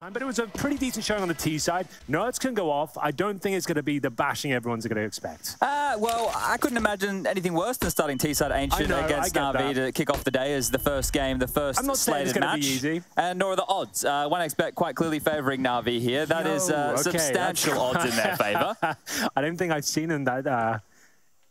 But it was a pretty decent showing on the T side. Nerds can go off. I don't think it's going to be the bashing everyone's going to expect. Well, I couldn't imagine anything worse than starting T side Ancient against NaVi to kick off the day as the first game, the first slated match. Be easy. And nor are the odds. 1xBet quite clearly favouring NaVi here. That is substantial odds in their favour. I don't think I've seen in that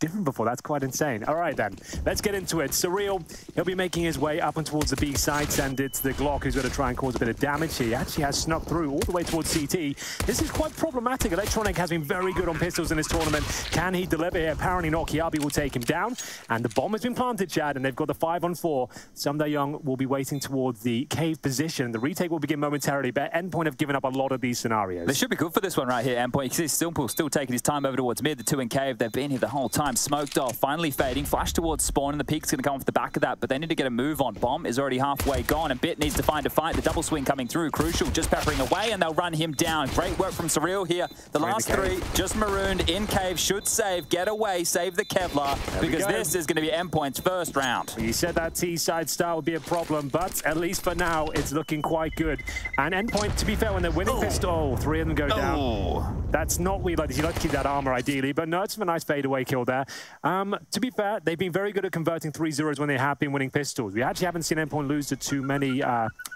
different before. That's quite insane. All right, then. Let's get into it. Surreal, he'll be making his way up and towards the B sites, and it's the Glock who's going to try and cause a bit of damage. He actually has snuck through all the way towards CT. This is quite problematic. Electronic has been very good on pistols in this tournament. Can he deliver here? Apparently not. Kjaerbye will take him down, and the bomb has been planted, Chad, and they've got the 5-on-4. Young will be waiting towards the cave position. The retake will begin momentarily, but Endpoint have given up a lot of these scenarios. They should be good for this one right here, Endpoint. You can see Simple still taking his time over towards mid. The 2 in cave, they've been here the whole time. Smoked off, finally fading. Flash towards spawn, and the peak's going to come off the back of that, but they need to get a move on. Bomb is already halfway gone, and Bit needs to find a fight. The double swing coming through. Crucial just peppering away, and they'll run him down. Great work from Surreal here. The last 3 just marooned in cave. Should save, get away, save the Kevlar, because this is going to be Endpoint's first round. You said that T-side start would be a problem, but at least for now, it's looking quite good. And Endpoint, to be fair, when they're winning pistol, 3 of them go down. That's not what you'd like to see. You'd like to keep that armor, ideally, but no, it's a nice fadeaway kill there. To be fair, they've been very good at converting 3-0s when they have been winning pistols. We actually haven't seen Endpoint lose to too many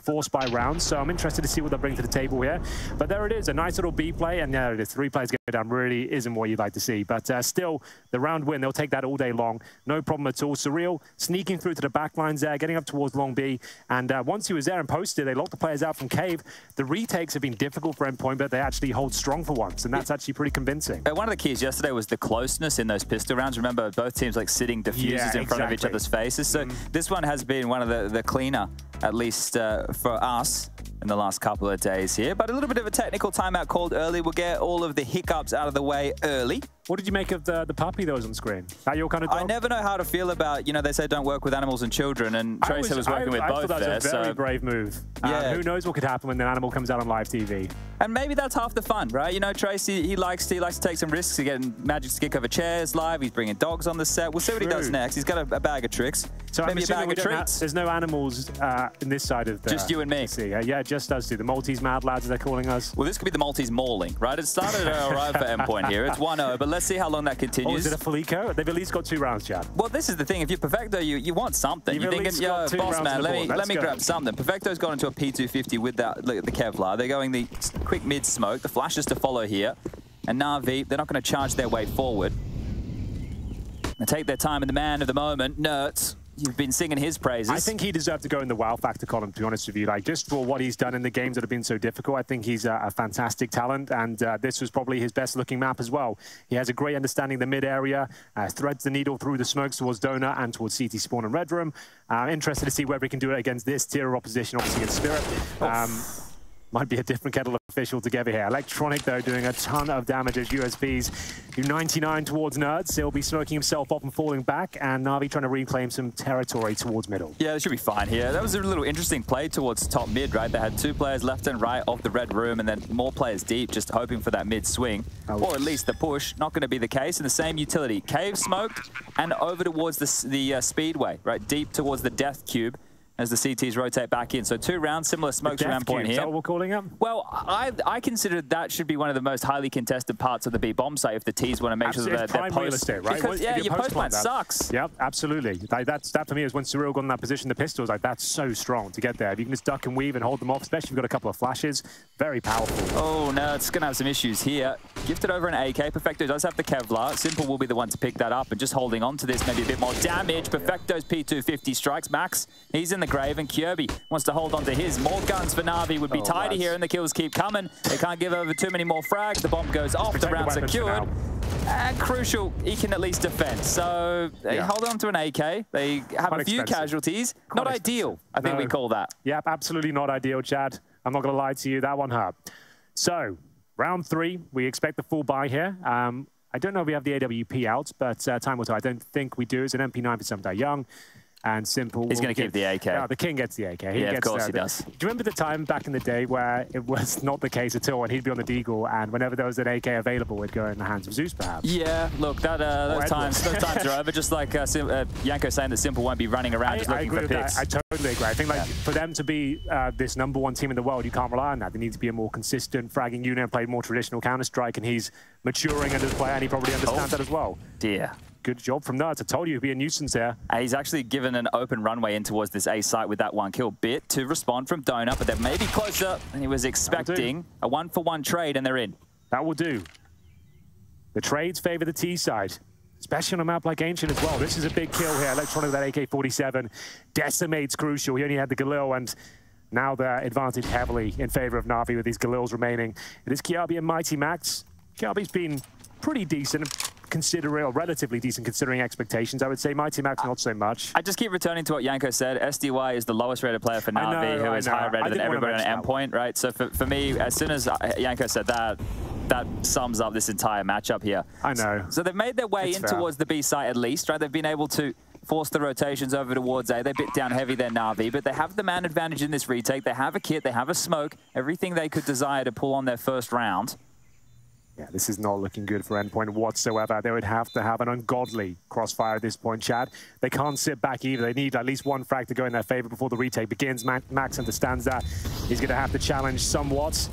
force by rounds, so I'm interested to see what they'll bring to the table here. But there it is, a nice little B play, and the 3 players go down really isn't what you'd like to see. But still, the round win, they'll take that all day long. No problem at all. Surreal sneaking through to the back lines there, getting up towards long B, and once he was there and posted, they locked the players out from cave. The retakes have been difficult for Endpoint, but they actually hold strong for once, and that's actually pretty convincing. One of the keys yesterday was the closeness in those pistol rounds. Remember, both teams like sitting diffusers in front of each other's faces. So this one has been one of the cleaner, at least for us, in the last couple of days here. But a little bit of a technical timeout called early. We'll get all of the hiccups out of the way early. What did you make of the puppy that was on screen? That your kind of dog? I never know how to feel about, they say don't work with animals and children, and Tracer was working with both there. I thought that was a very brave move. Yeah. Who knows what could happen when an animal comes out on live TV? And maybe that's half the fun, right? Tracy, he likes to take some risks. He's getting magic stick over chairs live. He's bringing dogs on the set. We'll see what he does next. He's got a bag of tricks. So maybe a bag of treats. There's no animals in this side of the... Just you and me. Yeah, just us two. The Maltese mad lads, as they're calling us. Well, this could be the Maltese mauling, right? It started all right for Endpoint here. It's 1-0, but let's see how long that continues. Oh, is it a Felico? They've at least got 2 rounds, Chad. Well, this is the thing. If you're Perfecto, you want something. You're thinking, yo, boss man, let me grab something. Perfecto's gone into a P250 with that. Look at the Kevlar. They're going the quick mid smoke. The flashes to follow here. And NaVi, they're not going to charge their way forward. They take their time, and the man of the moment, Nerds. You've been singing his praises. I think he deserved to go in the wow factor column, to be honest with you. Just for what he's done in the games that have been so difficult, I think he's a fantastic talent, and this was probably his best-looking map as well. He has a great understanding of the mid-area, threads the needle through the smokes towards Donut and towards CT Spawn and Red Room. Interested to see whether he can do it against this tier of opposition, obviously in Spirit. Might be a different kettle of fish altogether here. Electronic, though, doing a ton of damage as USBs do 99 towards Nerds. He'll be smoking himself off and falling back, and NaVi trying to reclaim some territory towards middle. Yeah, they should be fine here. That was a little interesting play towards top mid, right? They had 2 players left and right of the Red Room, and then more players deep, just hoping for that mid swing, or at least the push. Not going to be the case. And the same utility. Cave smoked, and over towards the Speedway, right? Deep towards the Death Cube, as the CTs rotate back in. So 2 rounds, similar smokes around point here. Is that what we're calling it? Well, I consider that should be one of the most highly contested parts of the B bomb site if the Ts want to make sure that they're post estate, right? Because, your post plant sucks. Yep, absolutely. That for me is when Surreal got in that position. The pistols, that's so strong to get there. If you can just duck and weave and hold them off, especially if you've got a couple of flashes, very powerful. Oh, no, it's going to have some issues here. Gifted over an AK. Perfecto does have the Kevlar. Simple will be the one to pick that up, and just holding on to this, maybe a bit more damage. Perfecto's P250 strikes. Max, he's in the grave, and Kjaerbye wants to hold on to his. More guns for NaVi would be tidy here, and the kills keep coming. They can't give over too many more frags. The bomb goes off, the round secured. And crucial, he can at least defend. So they hold on to an AK. They have a few casualties. Not ideal, I think we call that. Yep, absolutely not ideal, Chad. I'm not going to lie to you, that one hurt. So, round 3, we expect the full buy here. I don't know if we have the AWP out, but time will tell. I don't think we do. It's an MP9 for Young. And Simple. He's going to keep the AK. No, the King gets the AK. Yeah, of course he does. Do you remember the time back in the day where it was not the case at all, and he'd be on the Deagle, and whenever there was an AK available, it'd go in the hands of Zeus, perhaps? Yeah, look, those times are over. Just like Yanko saying that Simple won't be running around just looking for picks. I totally agree. I think for them to be this #1 team in the world, you can't rely on that. They need to be a more consistent fragging unit and play more traditional Counter-Strike, and he's maturing as a player, and he probably understands that as well. Dear. Good job from Nerds. I told you he'd be a nuisance there. He's actually given an open runway in towards this A site with that 1 kill. Bit to respond from Donut, but they're maybe closer than he was expecting. A 1-for-1 trade, and they're in. That will do. The trades favor the T side, especially on a map like Ancient as well. This is a big kill here. Electronic with that AK-47. Decimates Crucial. He only had the Galil, and now they're advantaged heavily in favor of NaVi with these Galils remaining. It is Kjaerbye and MiGHTYMAX. Kjaerby's been pretty decent, considering, or relatively decent considering expectations. I would say MiGHTYMAX not so much. I just keep returning to what Yanko said. SDY is the lowest rated player for NaVi, who is higher rated than everybody on Endpoint, right? So for me, as soon as Yanko said that, that sums up this entire matchup here. I know. So they've made their way in towards the B site at least, right? They've been able to force the rotations over towards A. They bit down heavy there, NaVi, but they have the man advantage in this retake. They have a kit, they have a smoke, everything they could desire to pull on their first round. Yeah, this is not looking good for Endpoint whatsoever. They would have to have an ungodly crossfire at this point, Chad. They can't sit back either. They need at least one frag to go in their favor before the retake begins. Max understands that. He's going to have to challenge somewhat.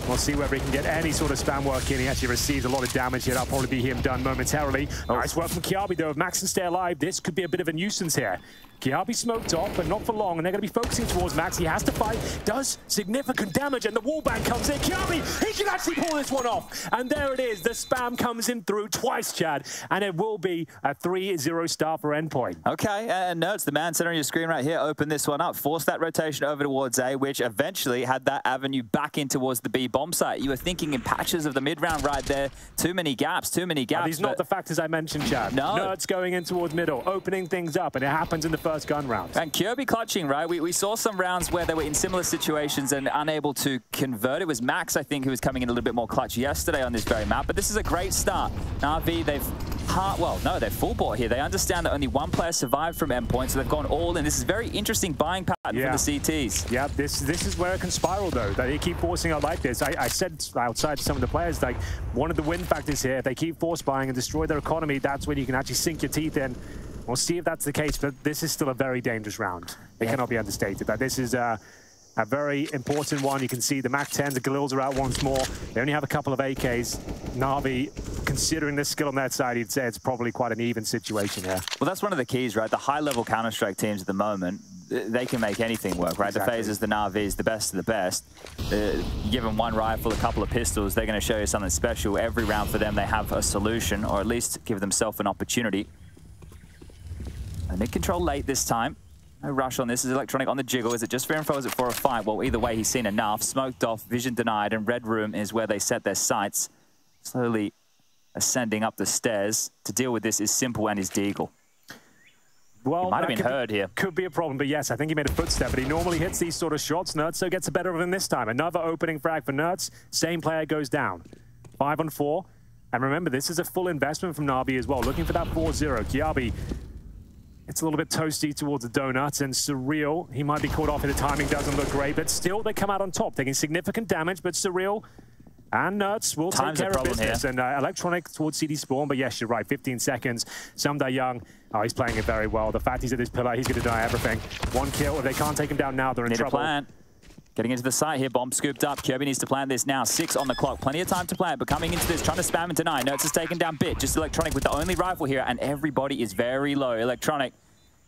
We'll see whether he can get any sort of spam work in. He actually receives a lot of damage here. That'll probably be him done momentarily. Nice work from Kjaerbye, though. If Max can stay alive, this could be a bit of a nuisance here. Kjaerbye smoked off, but not for long, and they're going to be focusing towards Max. He has to fight, does significant damage, and the wallbang comes in. Kjaerbye, he can actually pull this one off. And there it is. The spam comes in through twice, Chad, and it will be a 3-0 start for Endpoint. Okay, and Nerds, the man center on your screen right here, open this one up, force that rotation over towards A, which eventually had that avenue back in towards the B bomb site. You were thinking in patches of the mid-round right there. Too many gaps, too many gaps. These not the factors I mentioned, Chad. No. Nerds going in towards middle, opening things up, and it happens in the first gun round. And Kjaerbye clutching, right? We saw some rounds where they were in similar situations and unable to convert. It was Max, I think, who was coming in a little bit more clutch yesterday on this very map. But this is a great start. NaVi, they've full bought here. They understand that only one player survived from Endpoint, so they've gone all in. This is very interesting buying pattern from the CTs. Yeah, this is where it can spiral, though. They keep forcing out like this. I said outside to some of the players, like, one of the win factors here, if they keep force buying and destroy their economy, that's when you can actually sink your teeth in. We'll see if that's the case, but this is still a very dangerous round. It cannot be understated. That this is a very important one. You can see the MAC-10s, the Galils are out once more. They only have a couple of AKs. NaVi, considering the skill on that side, you'd say it's probably quite an even situation here. Well, that's one of the keys, right? The high-level Counter-Strike teams at the moment, they can make anything work, right? Exactly. The phases, the NaVis, the best of the best. You give them one rifle, a couple of pistols, they're going to show you something special. Every round for them, they have a solution, or at least give themselves an opportunity. And mid-control late this time. No rush on this. Is Electronic on the jiggle? Is it just for info? Is it for a fight? Well, either way, he's seen enough. Smoked off, vision denied, and red room is where they set their sights. Slowly ascending up the stairs. To deal with this is Simple and his Deagle. Well, he might have been heard here. Could be a problem, but yes, I think he made a footstep, but he normally hits these sort of shots. Nerdso gets a better of him this time. Another opening frag for Nerds. Same player goes down. 5 on 4. And remember, this is a full investment from NaVi as well. Looking for that 4-0. Kjaerbye, it's a little bit toasty towards the donuts, and Surreal, he might be caught off, and the timing doesn't look great, but still they come out on top, taking significant damage, but Surreal and Nerds will take care of business. And Electronic towards CD Spawn, but yes, you're right, 15 seconds. Samda Young, oh, he's playing it very well. The fact he's at this pillar, he's going to deny everything. One kill, if they can't take him down now, they're in trouble. Plant. Getting into the site here, bomb scooped up. Kjaerbye needs to plant this now. 6 on the clock, plenty of time to plant, but coming into this, trying to spam and deny. Nerds has taken down Bit, just Electronic with the only rifle here, and everybody is very low. Electronic,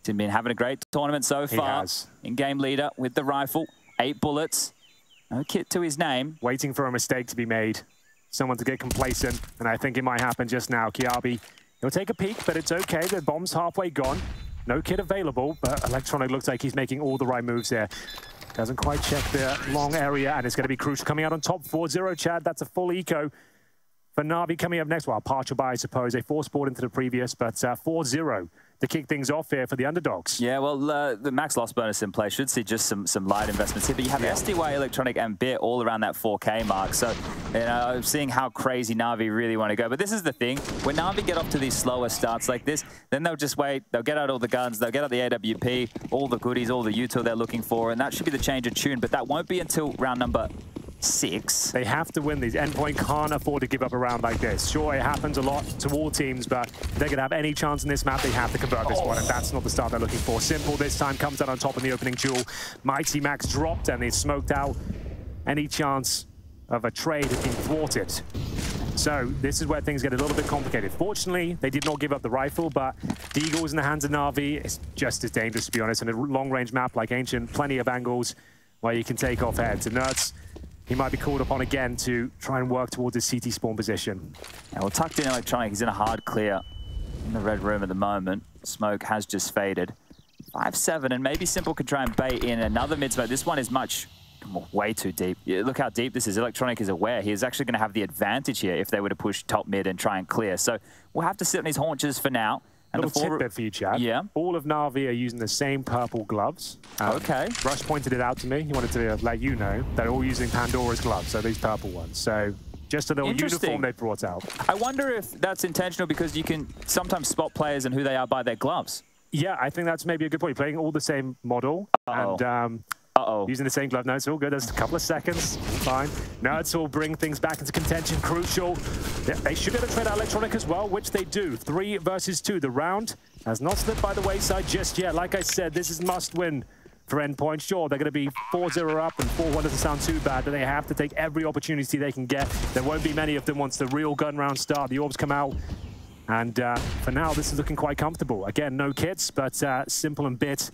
he's been having a great tournament so far. In-game leader with the rifle, 8 bullets. No kit to his name. Waiting for a mistake to be made. Someone to get complacent, and I think it might happen just now. Kjaerbye, he'll take a peek, but it's okay. The bomb's halfway gone. No kit available, but Electronic looks like he's making all the right moves here. Doesn't quite check the long area, and it's going to be Crucial coming out on top. 4-0, Chad. That's a full eco for NaVi coming up next. Well, partial buy, I suppose. They force-board into the previous, but 4-0 to kick things off here for the underdogs. Yeah, well, the max loss bonus in play should see just some light investments here. But you have SDY, Electronic, and Bit all around that 4K mark. So, you know, seeing how crazy NaVi really want to go. But this is the thing. When NaVi get off to these slower starts like this, then they'll just wait. They'll get out all the guns. They'll get out the AWP, all the goodies, all the util they're looking for. And that should be the change of tune. But that won't be until round number 6. They have to win these. Endpoint can't afford to give up a round like this. Sure, it happens a lot to all teams, but if they're going to have any chance in this map, they have to convert this one, and that's not the start they're looking for. Simple this time comes out on top in the opening duel. MiGHTYMAX dropped, and he's smoked out. Any chance of a trade has been thwarted. So this is where things get a little bit complicated. Fortunately, they did not give up the rifle, but Deagle's in the hands of NaVi. It's just as dangerous, to be honest. In a long-range map like Ancient, plenty of angles where you can take off heads. And Nerds, he might be called upon again to try and work towards his CT spawn position. Yeah, well, tucked in Electronic, he's in a hard clear in the red room at the moment. Smoke has just faded. 5-7, and maybe Simple could try and bait in another mid smoke. This one is way too deep. Look how deep this is. Electronic is aware. He is actually going to have the advantage here if they were to push top mid and try and clear. So we'll have to sit on his haunches for now. And little tidbit for you, Chad. Yeah. All of NaVi are using the same purple gloves. Okay. Rush pointed it out to me. He wanted to let you know they're all using Pandora's gloves, so these purple ones. So just a little uniform they brought out. I wonder if that's intentional because you can sometimes spot players and who they are by their gloves. Yeah, I think that's maybe a good point. Playing all the same model and using the same glove. No, it's all good. There's a couple of seconds. Fine. No, it's all bring things back into contention. Crucial. They should be able to trade out Electronic as well, which they do. 3 versus 2. The round has not slipped by the wayside just yet. Like I said, this is must-win for Endpoint. Sure, they're going to be 4-0 up, and 4-1 doesn't sound too bad, but they have to take every opportunity they can get. There won't be many of them once the real gun round start. The orbs come out. And for now, this is looking quite comfortable. Again, no kits, but Simple and Bit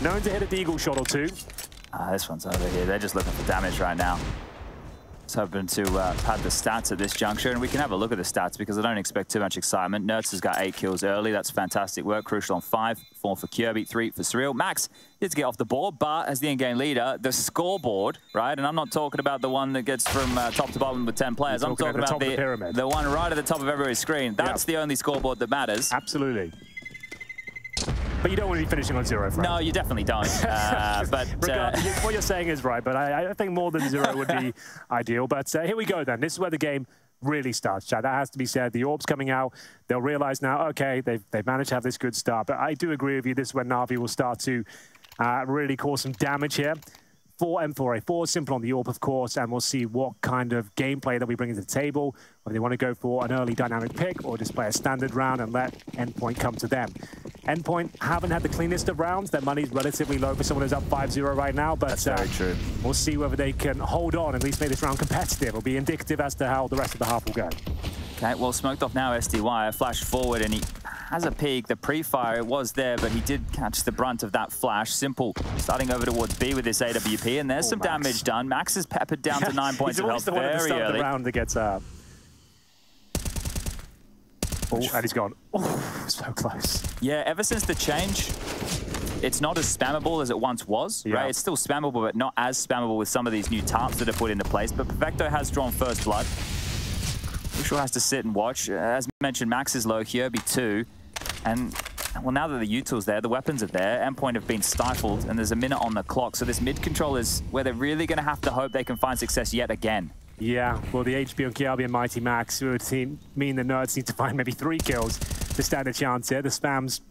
known to hit a deagle shot or two. This one's over here. They're just looking for damage right now. Just hoping to pad the stats at this juncture, and we can have a look at the stats because I don't expect too much excitement. Nerds has got 8 kills early. That's fantastic work. Crucial on 5, 4 for Kjaerbye, 3 for Surreal. Max did get off the board, but as the in-game leader, the scoreboard, right? And I'm not talking about the one that gets from top to bottom with 10 players. I'm talking about the one right at the top of everybody's screen. That's the only scoreboard that matters. Absolutely. But you don't want to be finishing on 0, Frank. No, you definitely don't. But what you're saying is right, but I think more than 0 would be ideal. But here we go then. This is where the game really starts, Chad. That has to be said. The orbs coming out, they'll realize now, okay, they've managed to have this good start. But I do agree with you. This is when NaVi will start to really cause some damage here. 4 M4A, 4 Simple on the AWP, of course, and we'll see what kind of gameplay that we bring to the table, whether they want to go for an early dynamic pick or just play a standard round and let Endpoint come to them. Endpoint haven't had the cleanest of rounds. Their money's relatively low for someone who's up 5-0 right now, but that's very true. We'll see whether they can hold on, at least make this round competitive. It'll be indicative as to how the rest of the half will go. Okay, well, smoked off now, SDY. Flashed forward, and he has a peek. The pre-fire was there, but he did catch the brunt of that flash. Simple starting over towards B with this AWP, and there's some damage done. Max is peppered down to 9 points of health very early. The round that gets up. Oh, and he's gone. Oh, so close. Yeah, ever since the change, it's not as spammable as it once was, right? It's still spammable, but not as spammable with some of these new tarps that are put into place. But Perfecto has drawn first blood. Crucial has to sit and watch. As mentioned, Max is low, Kjaerbye too. And, well, now that the util's there, the weapons are there, Endpoint have been stifled, and there's a minute on the clock. So this mid control is where they're really going to have to hope they can find success yet again. Yeah, well, the HP on Kjaerbye and MiGHTYMAX would mean the Nerds need to find maybe 3 kills to stand a chance here. The spam's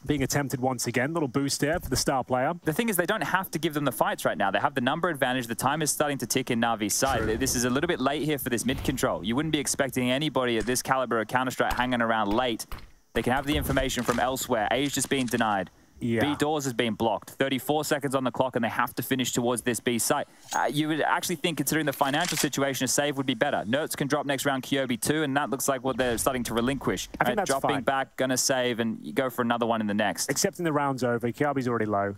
being attempted once again. Little boost there for the star player. The thing is, they don't have to give them the fights right now. They have the number advantage. The time is starting to tick in NaVi's side. True. This is a little bit late here for this mid control. You wouldn't be expecting anybody at this caliber of Counter-Strike hanging around late. They can have the information from elsewhere. A's just being denied. B doors has been blocked. 34 seconds on the clock, and they have to finish towards this B site. You would actually think, considering the financial situation, a save would be better. Nerds can drop next round Kjaerbye too, and that looks like what they're starting to relinquish. I think that's dropping fine. Back, gonna save, and you go for another one in the next. Accepting the round's over. Kjaerby's already low.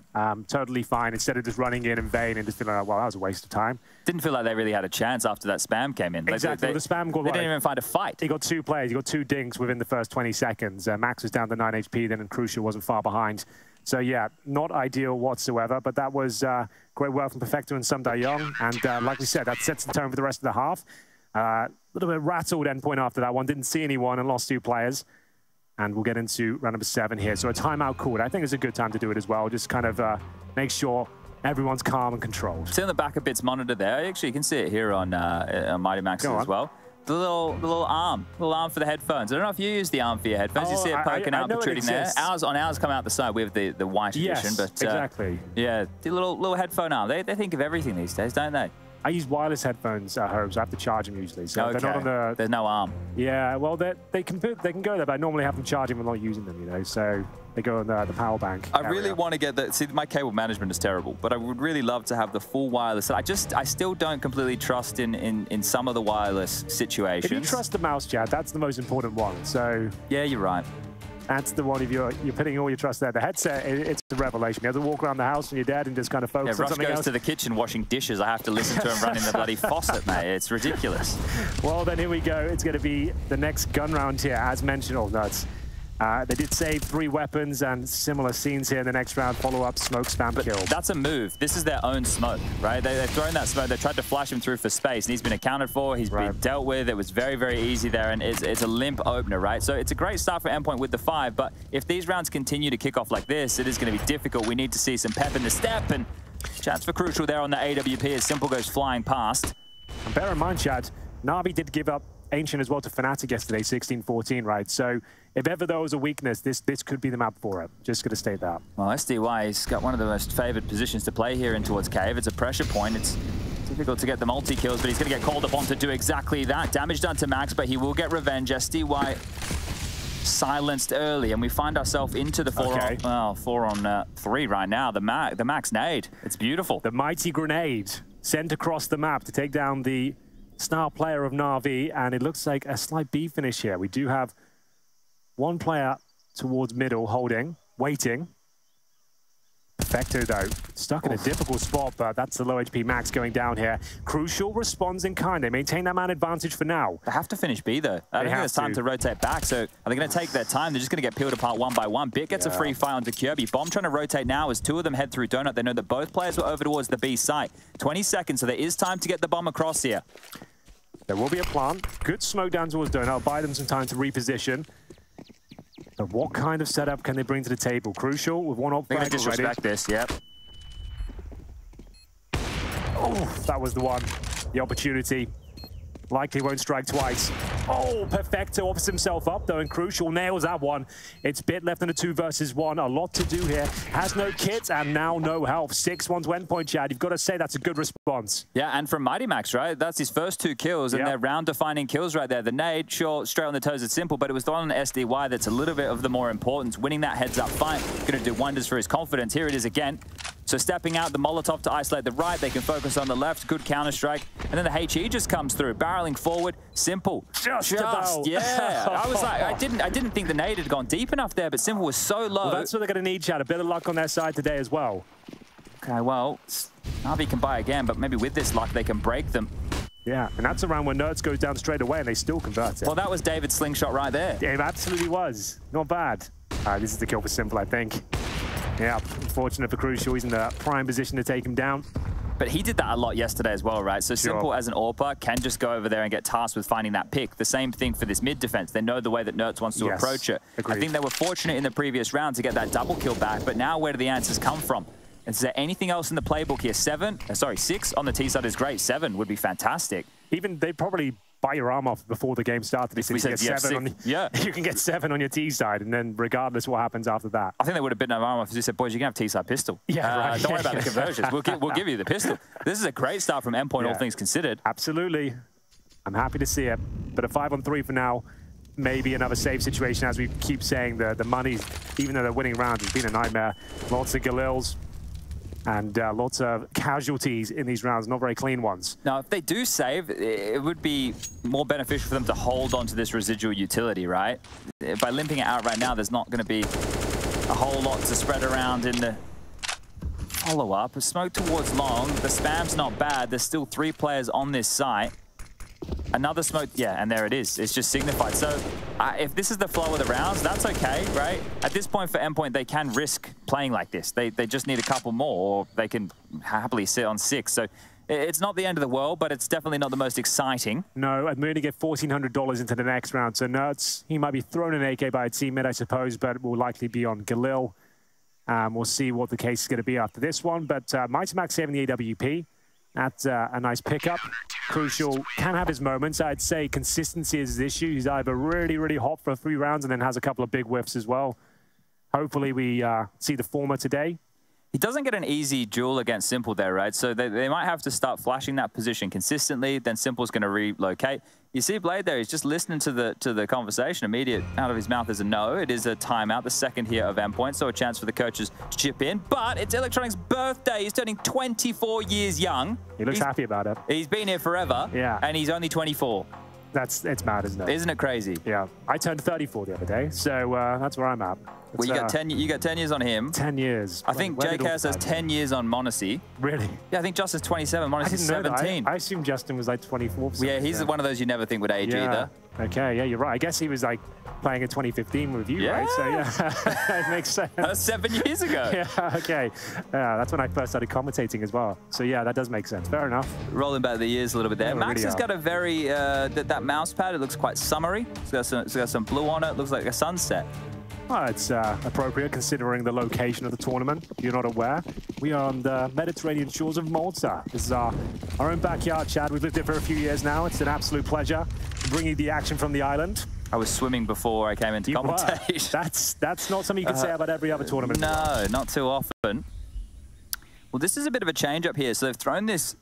Totally fine. Instead of just running in vain and just feeling like, well, that was a waste of time. Didn't feel like they really had a chance after that spam came in. Exactly. The spam got. They didn't even find a fight. He got 2 players. He got 2 dinks within the first 20 seconds. Max was down to 9 HP then, and Crucial wasn't far behind. So yeah, not ideal whatsoever, but that was great work from Perfecto and Young. And like we said, that sets the tone for the rest of the half. A little bit rattled Endpoint after that one. Didn't see anyone and lost 2 players. And we'll get into round number 7 here. So a timeout called. I think it's a good time to do it as well. Just kind of make sure everyone's calm and controlled. See on the back of Bit's monitor there. Actually, you can see it here on MiGHTYMAX as well. The little arm for the headphones. I don't know if you use the arm for your headphones. You see it poking out, protruding there. Ours come out the side with the white edition, but exactly. Yeah, the little headphone arm. They think of everything these days, don't they? I use wireless headphones at home, so I have to charge them usually. So okay. they're not on the. There's no arm. Yeah, well, they can go there, but I normally have them charging when I'm not using them, you know. So they go on the power bank. I really want to get that. See, my cable management is terrible, but I would really love to have the full wireless. I still don't completely trust in some of the wireless situations. If you trust the mouse, Chad, that's the most important one. So yeah, you're right. That's the one. If you're putting all your trust there. The headset, it's a revelation. You have to walk around the house when you're dead and just kind of focus on something else. Rush goes to the kitchen washing dishes. I have to listen to him running the bloody faucet, mate. It's ridiculous. Well, then here we go. It's going to be the next gun round here, as mentioned. Oh, nuts. They did save 3 weapons and similar scenes here in the next round. Follow-up, smoke, spam, kill. That's a move. This is their own smoke, right? They've thrown that smoke. They tried to flash him through for space, and he's been accounted for. He's been dealt with. It was very, very easy there, and it's a limp opener, right? So it's a great start for Endpoint with the 5, but if these rounds continue to kick off like this, it is going to be difficult. We need to see some pep in the step, and chance for Crucial there on the AWP as Simple goes flying past. And bear in mind, Chad, NaVi did give up Ancient as well to Fnatic yesterday, 16-14, right? So if ever there was a weakness, this could be the map for it. Just going to state that. Well, SDY's got one of the most favored positions to play here in towards Cave. It's a pressure point. It's difficult to get the multi-kills, but he's going to get called upon to do exactly that. Damage done to Max, but he will get revenge. SDY silenced early, and we find ourselves into the 4 on 3 right now. The Max nade. It's beautiful. The mighty grenade sent across the map to take down the star player of NaVi, and it looks like a slight B finish here. We do have one player towards middle holding, waiting. Perfecto, though, stuck in a difficult spot, but that's the low HP Max going down here. Crucial responds in kind. They maintain that man advantage for now. They have to finish B, though. I don't think there's time to rotate back, so are they going to take their time? They're just going to get peeled apart one by one. Bit gets a free fire onto Kjaerbye. Bomb trying to rotate now as 2 of them head through Donut. They know that both players were over towards the B site. 20 seconds, so there is time to get the bomb across here. There will be a plant. Good smoke down towards Donut. I'll buy them some time to reposition. But what kind of setup can they bring to the table? Crucial with one op. They're going to disrespect this, yep. Oh, that was the one. The opportunity. Likely won't strike twice. Oh, Perfecto offers himself up, though, and Crucial nails that one. It's Bit left in a 2 versus 1. A lot to do here. Has no kits and now no health. 6-1 to Endpoint, Chad. You've got to say that's a good response. Yeah, and from MiGHTYMAX, right? That's his first 2 kills, and they're round-defining kills right there. The nade, sure, straight on the toes, it's simple, but it was the one on SDY that's a little bit of the more importance. Winning that heads-up fight, going to do wonders for his confidence. Here it is again. So stepping out, the Molotov to isolate the right, they can focus on the left, good counter-strike, and then the HE just comes through, barreling forward, Simple. Just yeah. I was like, I didn't think the nade had gone deep enough there, but Simple was so low. Well, that's what they're going to need, Chad. A bit of luck on their side today as well. Okay, well, NaVi can buy again, but maybe with this luck, they can break them. Yeah, and that's around when Nerds goes down straight away and they still convert it. Well, that was David's slingshot right there. Yeah, it absolutely was. Not bad. This is the kill for Simple, I think. Yeah, unfortunate for Crucial. He's in the prime position to take him down. But he did that a lot yesterday as well, right? So Simple as an AWPer can just go over there and get tasked with finding that pick. The same thing for this mid defense. They know the way that Nerds wants to approach it. Agreed. I think they were fortunate in the previous round to get that double kill back, but now where do the answers come from? Is there anything else in the playbook here? 6 on the T side is great. 7 would be fantastic. Even they'd probably buy your arm off before the game started. If you can get 7 on your T side, and then regardless what happens after that. I think they would have bitten our arm off if you said, boys, you can have T side pistol. Yeah, right. Don't worry about the conversions. We'll give you the pistol. This is a great start from Endpoint, all things considered. Absolutely. I'm happy to see it. But a 5-on-3 for now. Maybe another safe situation, as we keep saying. The money, even though they're winning rounds, has been a nightmare. Lots of Galils. And lots of casualties in these rounds, not very clean ones. Now, if they do save, it would be more beneficial for them to hold on to this residual utility, right? By limping it out right now, there's not going to be a whole lot to spread around in the follow-up. A smoke towards long. The spam's not bad. There's still 3 players on this site. Another smoke, and there it is. It's just signified. So if this is the flow of the rounds, that's okay, right? At this point for Endpoint, they can risk playing like this. They just need a couple more, or they can happily sit on 6. So It's not the end of the world, but it's definitely not the most exciting. No, and we're going to get $1,400 into the next round. So Nerds, he might be thrown an AK by a teammate, I suppose, but will likely be on Galil. We'll see what the case is going to be after this one. But MiGHTYMAX saving the AWP. That's a nice pickup. Crucial, can have his moments. I'd say consistency is his issue. He's either really, really hot for 3 rounds and then has a couple of big whiffs as well. Hopefully we see the former today. He doesn't get an easy duel against Simple there, right? So they might have to start flashing that position consistently. Then Simple's going to relocate. You see Blade there, he's just listening to the conversation. Immediate out of his mouth is a no. It is a timeout, the second here of Endpoint, so a chance for the coaches to chip in. But it's Electronic's birthday. He's turning 24 years young. He looks happy about it. He's been here forever, yeah, and he's only 24. It's mad, isn't it? Isn't it crazy? Yeah. I turned 34 the other day, so that's where I'm at. Well, you got 10 years on him. 10 years. I think JK says 10 years on Monacy. Really? Yeah, I think Justin's 27. Monacy's 17. I assumed Justin was like 24. Yeah, he's one of those you never think would age either. Okay, yeah, you're right. I guess he was like playing a 2015 with you, right? So yeah, it makes sense. That's 7 years ago. Yeah, okay. That's when I first started commentating as well. So yeah, that does make sense. Fair enough. Rolling back the years a little bit there. Max has got a very, that mouse pad, it looks quite summery. It's got some blue on it. Looks like a sunset. Well, it's appropriate considering the location of the tournament. If you're not aware, we are on the Mediterranean shores of Malta. This is our own backyard, Chad. We've lived here for a few years now. It's an absolute pleasure bringing the action from the island. I was swimming before I came into commentation. That's not something you can say about every other tournament. No, not too often. Well, this is a bit of a change up here. So they've thrown this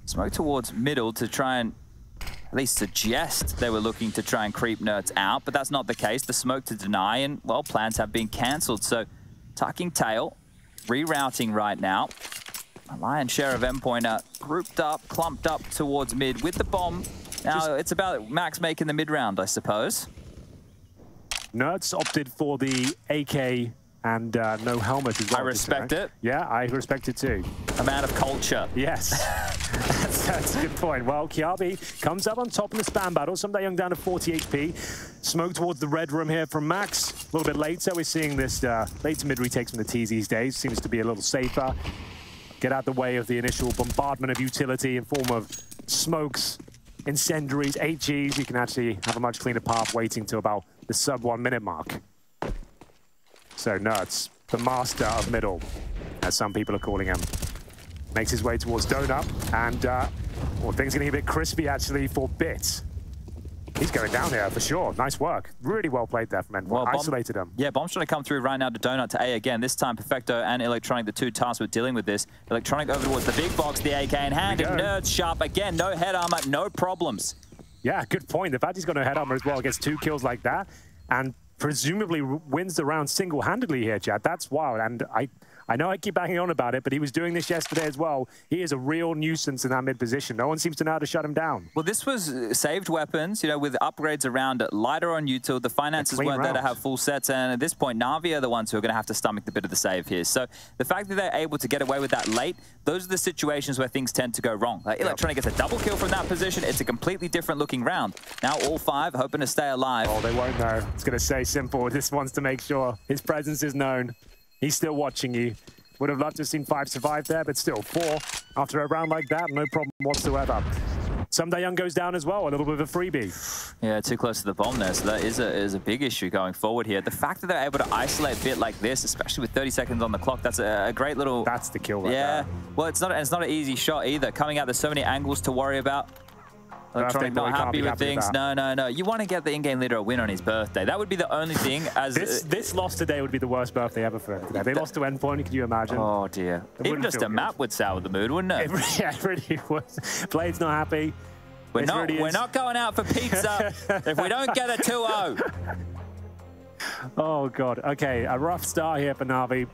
smoke towards middle to try and at least suggest they were looking to try and creep Nerds out, but that's not the case. The smoke to deny, and, well, plans have been cancelled. So tucking tail, rerouting right now. A lion's share of Endpoint are grouped up, clumped up towards mid with the bomb. Now, it's about Max making the mid-round, I suppose. Nerds opted for the AK and no helmet as well. I respect it. Yeah, I respect it too. A man of culture. Yes. That's a good point. Well, Kjaerbye comes up on top in the spam battle. Young down to 40 HP. Smoke towards the red room here from Max. A little bit later, we're seeing this late to mid retakes from the T's these days. Seems to be a little safer. Get out the way of the initial bombardment of utility in form of smokes, incendiaries, HEs. You can actually have a much cleaner path waiting to about the sub 1 minute mark. So Nerds, the master of middle, as some people are calling him, makes his way towards Donut, and well, things are getting a bit crispy actually for Bit. He's going down there for sure. Nice work. Really well played there from Endpoint. Well, isolated him. Yeah, Bomb's trying to come through right now to Donut to A again. This time, Perfecto and Electronic, the two tasks with dealing with this. Electronic over towards the big box, the AK in hand, and Nerds sharp again. No head armor, no problems. Yeah, good point. The fact he's got no head armor as well, gets 2 kills like that, and presumably wins the round single-handedly here, Chad. That's wild, and I know I keep banging on about it, but he was doing this yesterday as well. He is a real nuisance in that mid position. No one seems to know how to shut him down. Well, this was saved weapons, you know, with upgrades around it, lighter on util. The finances weren't there to have full sets, and at this point, NaVi are the ones who are going to have to stomach the bit of the save here. So the fact that they're able to get away with that late, those are the situations where things tend to go wrong. Like Electronic gets a double kill from that position. It's a completely different looking round. Now all 5 hoping to stay alive. Oh, they won't know. It's going to say Simple. This wants to make sure his presence is known. He's still watching you. Would have loved to have seen 5 survive there, but still 4 after a round like that, no problem whatsoever. Young goes down as well, a little bit of a freebie. Yeah, too close to the bomb there, so that is a big issue going forward here. The fact that they're able to isolate Bit like this, especially with 30 seconds on the clock, that's a great little... That's the kill right there. Well, it's not an easy shot either. Coming out, there's so many angles to worry about. Electronic not happy with things. No. You want to get the in-game leader a win on his birthday. That would be the only thing. As this loss today would be the worst birthday ever for him today. They lost to Endpoint, could you imagine? Oh, dear. Even just a map would sour the mood, wouldn't it? Yeah, it really would. Blade's not happy. We're not going out for pizza if we don't get a 2-0. Oh, God. Okay, a rough start here for NaVi.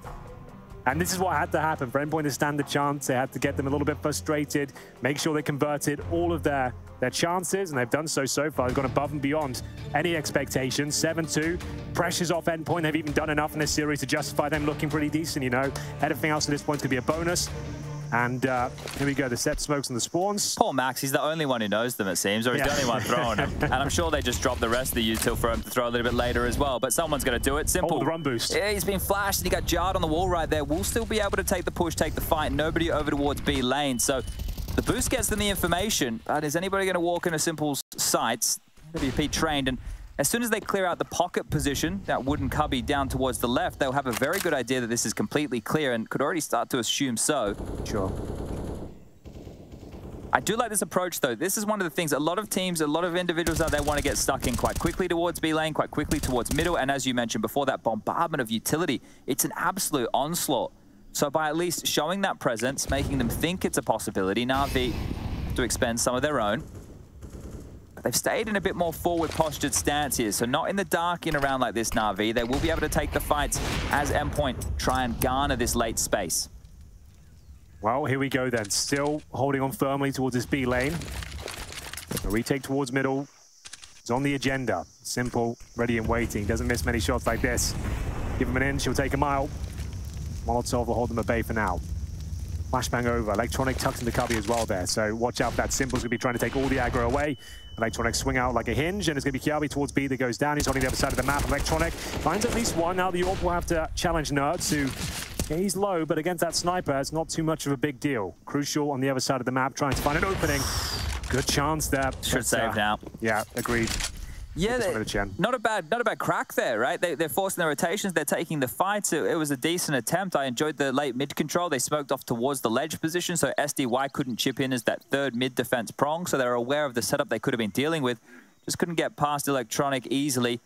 And this is what had to happen. For Endpoint to stand a chance, they had to get them a little bit frustrated, make sure they converted all of their chances, and they've done so far. They've gone above and beyond any expectations. 7-2, pressures off Endpoint. They've even done enough in this series to justify them looking pretty decent, you know. Anything else at this point could be a bonus. And here we go, the set smokes and the spawns. Poor Max, he's the only one who knows them, it seems, or he's the only one throwing them. And I'm sure they just dropped the rest of the util for him to throw a little bit later as well, but someone's going to do it. Simple. Oh, the run boost. Yeah, he's been flashed, and he got jarred on the wall right there. We'll still be able to take the push, take the fight. Nobody over towards B lane, so the boost gets them the information, but is anybody going to walk into Simple's sights? WP trained, and as soon as they clear out the pocket position, that wooden cubby down towards the left, they'll have a very good idea that this is completely clear and could already start to assume so. Sure. I do like this approach, though. This is one of the things, a lot of teams, a lot of individuals out there want to get stuck in quite quickly towards B lane, quite quickly towards middle, and as you mentioned before, that bombardment of utility, it's an absolute onslaught. So by at least showing that presence, making them think it's a possibility, NaVi have to expend some of their own. But they've stayed in a bit more forward postured stance here, so not in the dark in around like this, NaVi. They will be able to take the fights as Endpoint try and garner this late space. Well, here we go then. Still holding on firmly towards this B lane. The retake towards middle is on the agenda. Simple, ready and waiting. Doesn't miss many shots like this. Give him an inch, he'll take a mile. Molotov will hold them at bay for now. Flashbang over. Electronic tucks into cubby as well there. So watch out for that. Simple's going to be trying to take all the aggro away. Electronic swing out like a hinge, and it's going to be Kjaerbye towards B that goes down. He's holding the other side of the map. Electronic finds at least one. Now the AWP will have to challenge Nerds, who... yeah, he's low, but against that sniper, it's not too much of a big deal. Crucial on the other side of the map, trying to find an opening. Good chance there. Should save now. Yeah, agreed. Yeah, not a bad crack there, right? They're forcing the rotations, they're taking the fights. It was a decent attempt. I enjoyed the late mid control. They smoked off towards the ledge position, so SDY couldn't chip in as that third mid defense prong, so they're aware of the setup they could have been dealing with. Just couldn't get past Electronic easily.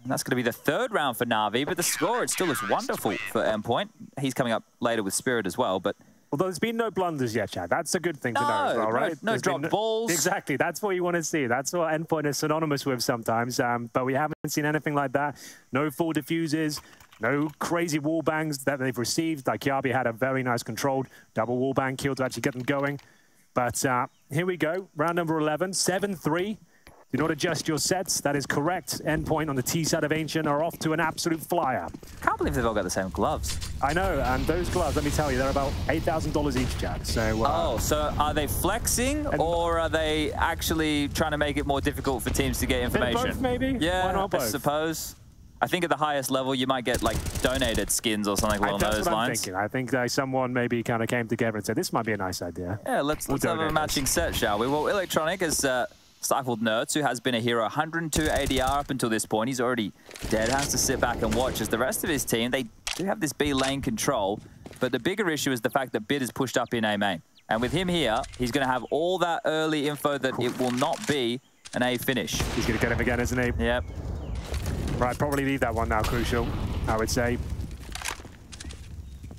And that's going to be the third round for NaVi, but the score, it still looks wonderful for Endpoint. He's coming up later with Spirit as well, but... although there's been no blunders yet, Chad. That's a good thing to know as well, right? No dropped balls. Exactly. That's what you want to see. That's what Endpoint is synonymous with sometimes. But we haven't seen anything like that. No full diffuses, no crazy wall bangs that they've received. Like Kjaerbye had a very nice controlled double wall bang kill to actually get them going. But here we go. Round number 11, 7-3. Do not adjust your sets. That is correct. Endpoint on the T side of Ancient are off to an absolute flyer. Can't believe they've all got the same gloves. I know, and those gloves, let me tell you, they're about $8,000 each, Chad. So, oh, so are they flexing, or are they actually trying to make it more difficult for teams to get information? Both, maybe? Yeah, why not both? I suppose. I think at the highest level, you might get like donated skins or something along those lines. Thinking. I think someone maybe kind of came together and said, this might be a nice idea. Yeah, let's have a matching set, shall we? Well, Electronic has stifled Nerds, who has been a hero. 102 ADR up until this point. He's already dead. Has to sit back and watch as the rest of his team, they do have this B lane control, but the bigger issue is the fact that Bid is pushed up in A main. And with him here, he's going to have all that early info that it will not be an A finish. He's going to get him again, isn't he? Yep. Right, probably leave that one now, Crucial, I would say.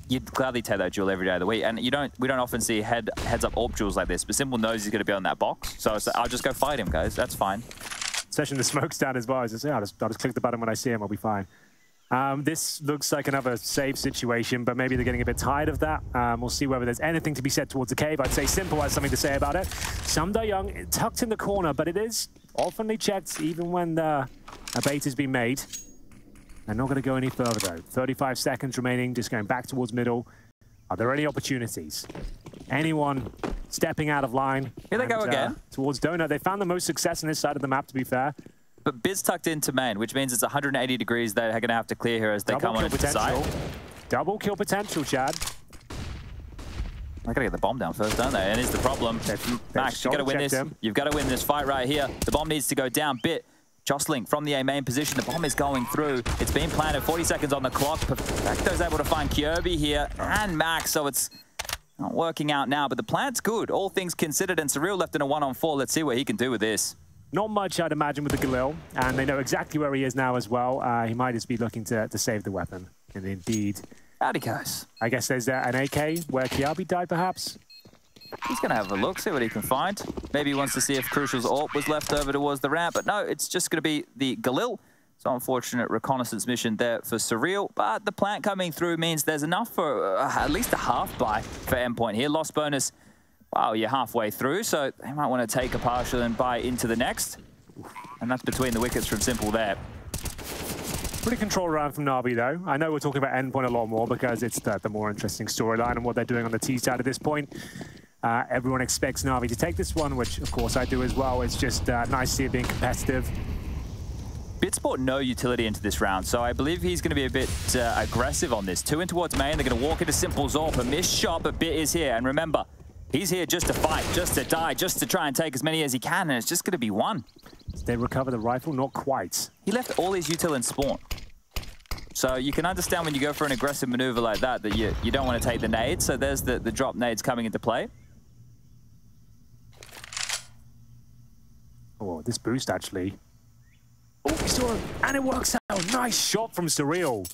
You'd gladly take that duel every day of the week, and we don't often see heads-up AWP duels like this, but Simple knows he's going to be on that box, so I'll just go fight him, guys. That's fine. Especially the smoke's down as well. I'll just click the button when I see him, I'll be fine. This looks like another safe situation, but maybe they're getting a bit tired of that. We'll see whether there's anything to be said towards the cave. I'd say Simple has something to say about it. Samda Young tucked in the corner, but it is oftenly checked even when a bait has been made. They're not going to go any further, though. 35 seconds remaining, just going back towards middle. Are there any opportunities? Anyone stepping out of line? Here they go again. Towards Donut. They found the most success on this side of the map, to be fair. But Biz tucked into main, which means it's 180 degrees they're going to have to clear here as they come on into the side. Double kill potential, Chad. I gotta get the bomb down first, don't they? And it's the problem. Max, you gotta win this. You've got to win this fight right here. The bomb needs to go down. Bit jostling from the A main position. The bomb is going through. It's been planted. 40 seconds on the clock. Perfecto's able to find Kjaerbye here and Max, so it's not working out now. But the plant's good, all things considered. And Surreal left in a 1-on-4. Let's see what he can do with this. Not much, I'd imagine, with the Galil. And they know exactly where he is now as well. He might just be looking to save the weapon. And indeed, howdy guys. I guess there's an AK where Kjaerbye died, perhaps. He's going to have a look, see what he can find. Maybe he wants to see if Crucial's AWP was left over towards the ramp, but no, it's just going to be the Galil. So unfortunate reconnaissance mission there for Surreal, but the plant coming through means there's enough for at least a half buy for Endpoint here. Lost bonus, wow, you're halfway through, so they might want to take a partial and buy into the next. And that's between the wickets from Simple there. Pretty controlled round from NaVi, though. I know we're talking about Endpoint a lot more because it's the more interesting storyline and what they're doing on the T side at this point. Everyone expects NaVi to take this one, which, of course, I do as well. It's just nice to see it being competitive. Bit's brought no utility into this round, so I believe he's going to be a bit aggressive on this. 2 in towards main, they're going to walk into Simple's AWP. A missed shot, but Bit is here. And remember, he's here just to fight, just to die, just to try and take as many as he can, and it's just going to be one. Did they recover the rifle? Not quite. He left all his util in spawn. So you can understand when you go for an aggressive maneuver like that, that you don't want to take the nades. So there's the drop nades coming into play. Oh, this boost actually. Oh, we saw him, and it works out. Nice shot from Surreal.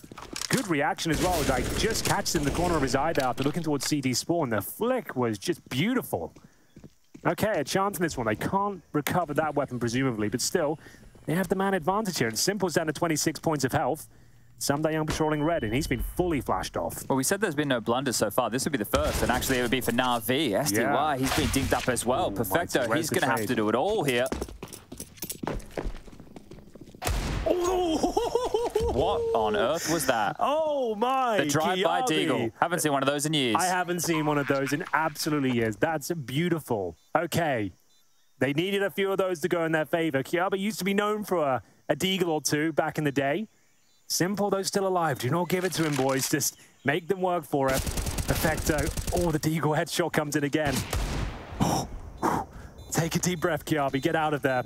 Good reaction as well. Like, just catches in the corner of his eye there after looking towards CT spawn. The flick was just beautiful. Okay, a chance in this one. They can't recover that weapon, presumably, but still, they have the man advantage here. And Simple's down to 26 points of health. Young patrolling red, and he's been fully flashed off. Well, we said there's been no blunders so far. This would be the first, and actually it would be for NaVi. SDY, he's been dinked up as well. Perfecto, he's going to have to do it all here. What on earth was that? Oh my! The drive-by deagle. Haven't seen one of those in years. I haven't seen one of those in absolutely years. That's beautiful. Okay. They needed a few of those to go in their favor. Kjaerbye used to be known for a deagle or two back in the day. Simple, though, still alive. Do not give it to him, boys. Just make them work for it. Perfecto. Oh, the deagle headshot comes in again. Oh, take a deep breath, Kjaerbye. Get out of there.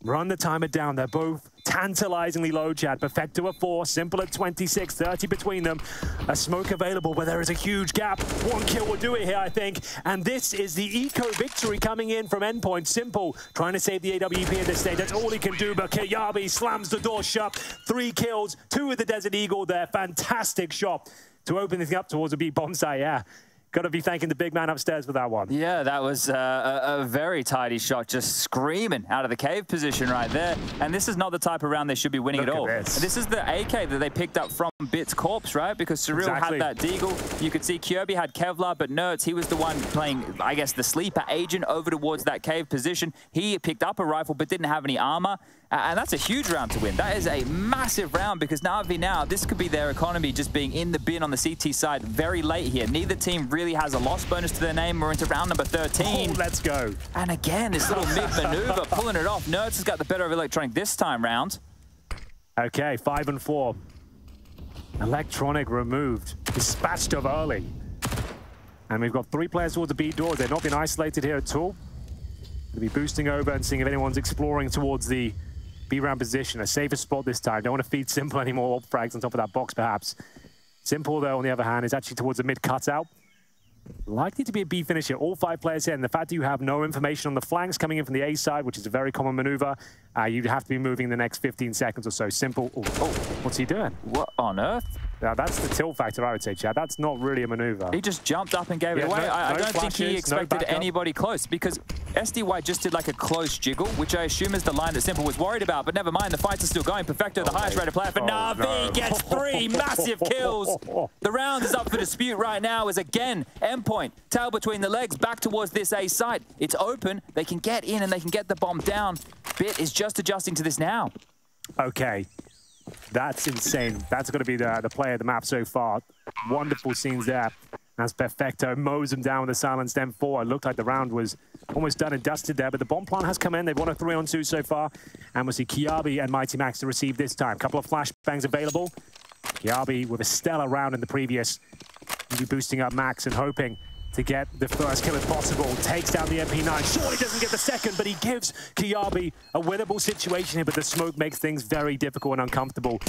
Run the timer down. They're both tantalizingly low, Chad. Perfecto at 4, Simple at 26, 30 between them. A smoke available, but there is a huge gap. 1 kill will do it here, I think. And this is the eco victory coming in from Endpoint. Simple trying to save the AWP at this stage. That's all he can do, but Kjaerbye slams the door shut. 3 kills, 2 with the Desert Eagle there. Fantastic shot to open this up towards a B bomb site, yeah. Got to be thanking the big man upstairs for that one. Yeah, that was a very tidy shot, just screaming out of the cave position right there. And this is not the type of round they should be winning at all. This is the AK that they picked up from Bit's corpse, right? Because Surreal had that deagle. You could see Kjaerbye had Kevlar, but Nerds, he was the one playing, I guess, the sleeper agent over towards that cave position. He picked up a rifle, but didn't have any armor. And that's a huge round to win. That is a massive round because NaVi now, this could be their economy just being in the bin on the CT side very late here. Neither team really has a loss bonus to their name. We're into round number 13. Oh, let's go. And again, this little mid-maneuver, pulling it off. Nerds has got the better of Electronic this time round. Okay, 5 and 4. Electronic removed. Dispatched of early. And we've got 3 players towards the B door. They've not been isolated here at all. They'll be boosting over and seeing if anyone's exploring towards the B-round position. A safer spot this time. Don't want to feed Simple anymore. Frags on top of that box, perhaps. Simple, though, on the other hand, is actually towards the mid cutout. Likely to be a B finisher. All 5 players here. And the fact that you have no information on the flanks coming in from the A side, which is a very common maneuver, you'd have to be moving in the next 15 seconds or so. Simple. Oh, what's he doing? What on earth? Now, that's the tilt factor, I would say, Chad. That's not really a maneuver. He just jumped up and gave it away. I don't think he expected anybody close because SDY just did like a close jiggle, which I assume is the line that Simple was worried about. But never mind, the fights are still going. Perfecto, the highest rated player for NaVi, gets 3 massive kills. The round is up for dispute right now as again, Endpoint, tail between the legs, back towards this A site. It's open. They can get in and they can get the bomb down. Bit is just adjusting to this now. Okay. That's insane. That's going to be the play of the map so far. Wonderful scenes there. As Perfecto mows him down with a silenced M4. It looked like the round was almost done and dusted there, but the bomb plan has come in. They've won a 3-on-2 so far. And we'll see Kjaerbye and MiGHTYMAX to receive this time. Couple of flashbangs available. Kjaerbye with a stellar round in the previous. He'll be boosting up Max and hoping to get the first kill if possible. Takes down the MP9. Surely doesn't get the second, but he gives Kjaerbye a winnable situation here, but the smoke makes things very difficult and uncomfortable.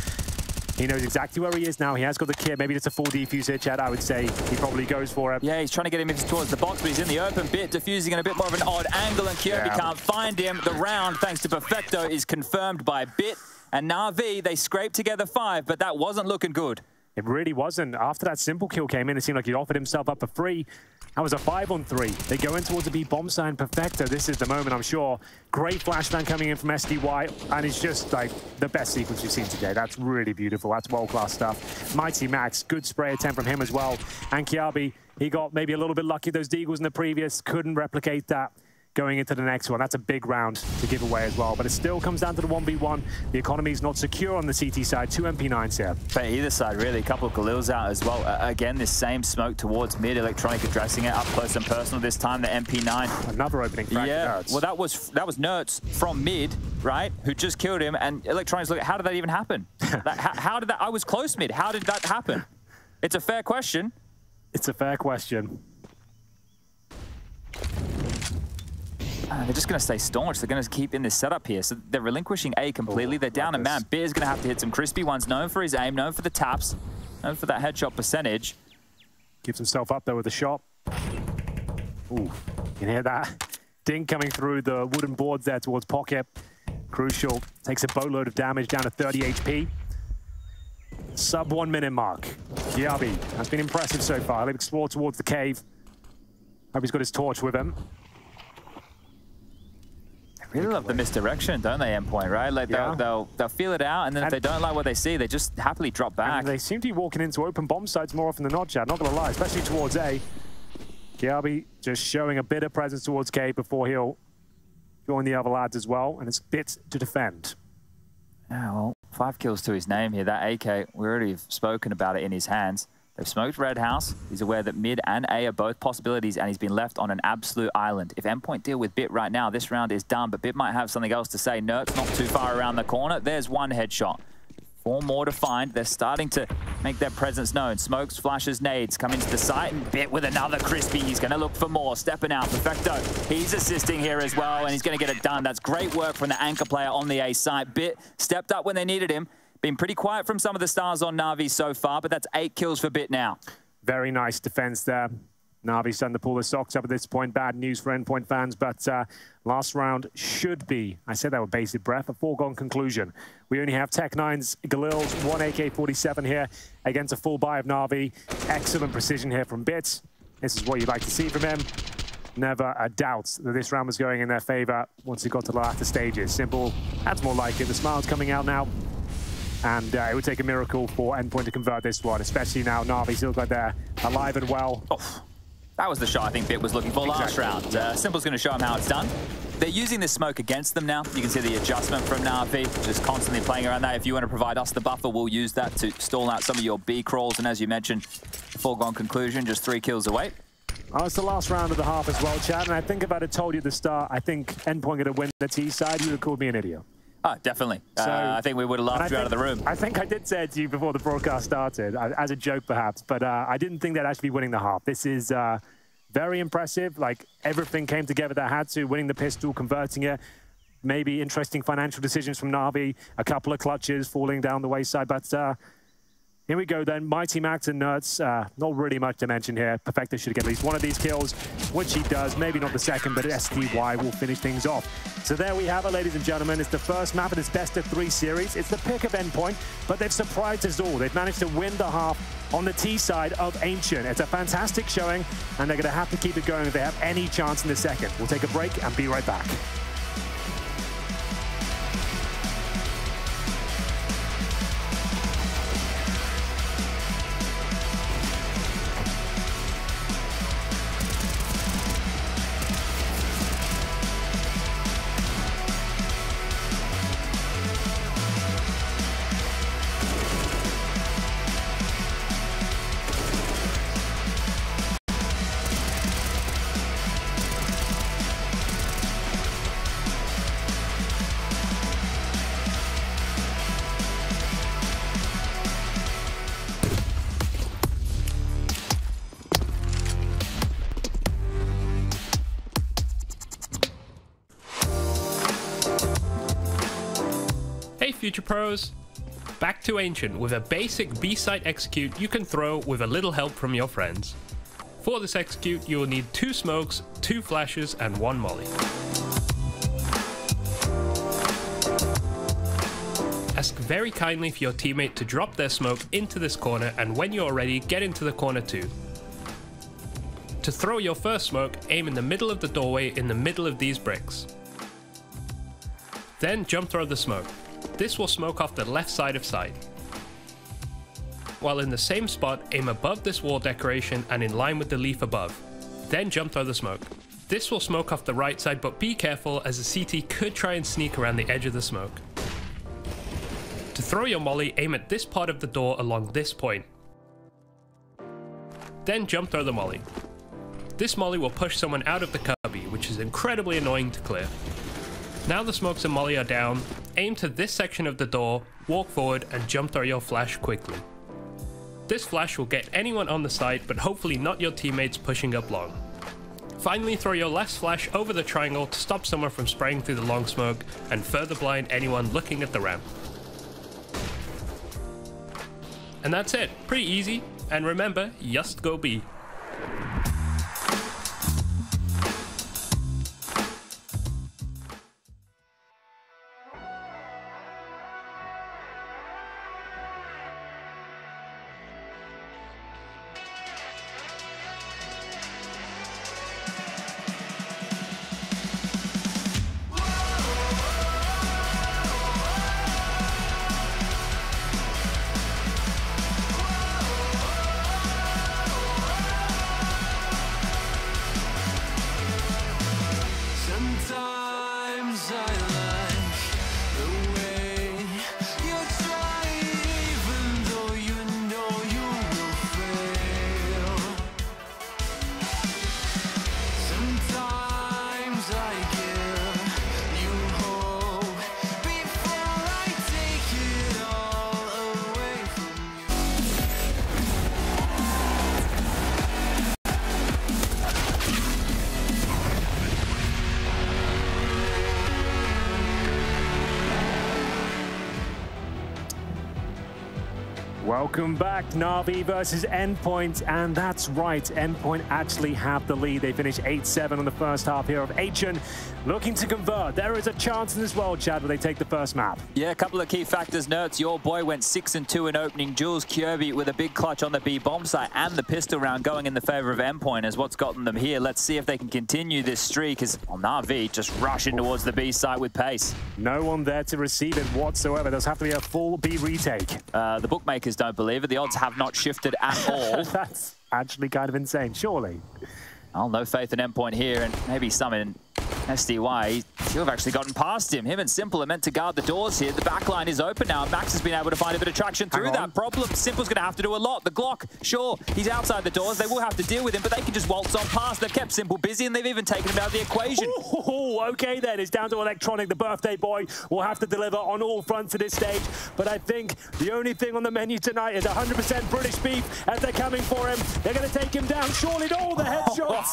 He knows exactly where he is now. He has got the kit. Maybe it's a full defuse here, Chad. I would say he probably goes for it. Yeah, he's trying to get him towards the box, but he's in the open. Bit diffusing in a bit more of an odd angle, and Kjaerbye can't find him. The round, thanks to Perfecto, is confirmed by Bit. And NaVi, they scraped together 5, but that wasn't looking good. It really wasn't. After that Simple kill came in, it seemed like he offered himself up for free. That was a 5-on-3. They go in towards a B bomb sign. Perfecto. This is the moment, I'm sure. Great flashbang coming in from SDY, and it's just like the best sequence you've seen today. That's really beautiful. That's world-class stuff. MiGHTYMAX, good spray attempt from him as well. And Kjaerbye, he got maybe a little bit lucky. Those deagles in the previous couldn't replicate that. going into the next one. That's a big round to give away as well. But it still comes down to the 1v1. The economy is not secure on the CT side. 2 MP9s here. But either side, really. A couple of Galils out as well. Again, this same smoke towards mid. Electronic addressing it up close and personal this time. The MP9. Another opening frag. Yeah, well, that was Nerds from mid, right? Who just killed him. And Electronic's look, how did that even happen? How did that? I was close mid. How did that happen? It's a fair question. It's a fair question. They're just going to stay staunch. They're going to keep in this setup here. So they're relinquishing A completely. They're down a man. Beer's going to have to hit some crispy ones. Known for his aim, known for the taps, known for that headshot percentage. Keeps himself up there with a shot. Ooh, you can hear that ding coming through the wooden boards there towards Pocket. Crucial. Takes a boatload of damage down to 30 HP. Sub 1 minute mark. Kjaerbye has been impressive so far. He'll explore towards the cave. Hope he's got his torch with him. Really love the misdirection, don't they, Endpoint, right? Like they'll feel it out, and then if they don't like what they see, they just happily drop back. And they seem to be walking into open bomb sites more often than not, Chad. Not going to lie, especially towards A. Kjaerbye just showing a bit of presence towards K before he'll join the other lads as well, and it's bits to defend. Yeah, well, 5 kills to his name here. That AK, we already have spoken about it in his hands. They've smoked Red House. He's aware that mid and A are both possibilities, and he's been left on an absolute island. If Endpoint deal with Bit right now, this round is done, but Bit might have something else to say. Nert's not too far around the corner. There's one headshot. 4 more to find. They're starting to make their presence known. Smokes, flashes, nades come into the site, and Bit with another crispy. He's going to look for more. Stepping out. Perfecto. He's assisting here as well, and he's going to get it done. That's great work from the anchor player on the A site. Bit stepped up when they needed him. Been pretty quiet from some of the stars on NaVi so far, but that's 8 kills for Bit now. Very nice defense there. NaVi's starting to pull the socks up at this point. Bad news for Endpoint fans, but last round should be, I said that with bated breath, a foregone conclusion. We only have Tech9's Galils, 1 AK-47 here against a full buy of NaVi. Excellent precision here from Bit. This is what you'd like to see from him. Never a doubt that this round was going in their favor once it got to the latter stages. Simple, that's more like it. The smile's coming out now. And it would take a miracle for Endpoint to convert this one, especially now NaVi still like they're alive and well. Oh, that was the shot I think Bit was looking for last round. Simple's going to show him how it's done. They're using this smoke against them now. You can see the adjustment from NaVi, just constantly playing around that. If you want to provide us the buffer, we'll use that to stall out some of your B crawls. And as you mentioned, foregone conclusion, just 3 kills away. Oh, it's the last round of the half as well, Chad. And I think if I'd have told you at the start, I think Endpoint going to win the T side, you would have called me an idiot. Oh, definitely. So, I think we would have laughed you out of the room. I think I did say it to you before the broadcast started, as a joke perhaps, but I didn't think they'd actually be winning the half. This is very impressive. Like, everything came together that had to, winning the pistol, converting it. Maybe interesting financial decisions from NaVi, a couple of clutches falling down the wayside, but here we go then. MiGHTYMAX and Nerds, not really much to mention here. Perfecto should get at least one of these kills, which he does. Maybe not the second, but STY will finish things off. So there we have it, ladies and gentlemen. It's the first map of this best-of-3 series. It's the pick of Endpoint, but they've surprised us all. They've managed to win the half on the T side of Ancient. It's a fantastic showing, and they're going to have to keep it going if they have any chance in the second. We'll take a break and be right back. Hey Future Pros! Back to Ancient with a basic B-side execute you can throw with a little help from your friends. For this execute you will need 2 smokes, 2 flashes and 1 molly. Ask very kindly for your teammate to drop their smoke into this corner, and when you're ready, get into the corner too. To throw your first smoke, aim in the middle of the doorway in the middle of these bricks. Then jump throw the smoke. This will smoke off the left side of site. While in the same spot, aim above this wall decoration and in line with the leaf above. Then jump throw the smoke. This will smoke off the right side, but be careful as the CT could try and sneak around the edge of the smoke. To throw your molly, aim at this part of the door along this point. Then jump throw the molly. This molly will push someone out of the Kjaerbye, which is incredibly annoying to clear. Now the smokes and molly are down, aim to this section of the door, walk forward and jump throw your flash quickly. This flash will get anyone on the site, but hopefully not your teammates pushing up long. Finally, throw your last flash over the triangle to stop someone from spraying through the long smoke and further blind anyone looking at the ramp. And that's it, pretty easy, and remember, just go B. Welcome back, NaVi versus Endpoint, and that's right, Endpoint actually have the lead. They finished 8-7 on the first half here of Hrn, looking to convert. There is a chance in this world, Chad, where they take the first map. Yeah, a couple of key factors, Nerds. Your boy went 6-2 in opening duels. Kjaerbye with a big clutch on the B bomb site and the pistol round going in the favor of Endpoint is what's gotten them here. Let's see if they can continue this streak as NaVi just rushing towards the B site with pace. No one there to receive it whatsoever. There's have to be a full B retake. The bookmakers don't believe it. The odds have not shifted at all. That's actually kind of insane, surely. Well, no faith in Endpoint here, and maybe some in SDY. Should have actually gotten past him. Him and Simple are meant to guard the doors here. The backline is open now. Max has been able to find a bit of traction through that problem. Simple's going to have to do a lot. The Glock, sure, he's outside the doors. They will have to deal with him, but they can just waltz on past. They've kept Simple busy, and they've even taken him out of the equation. Ooh, okay then. It's down to Electronic. The birthday boy will have to deliver on all fronts at this stage. But I think the only thing on the menu tonight is 100% British beef as they're coming for him. They're going to take him down. Surely all the headshots.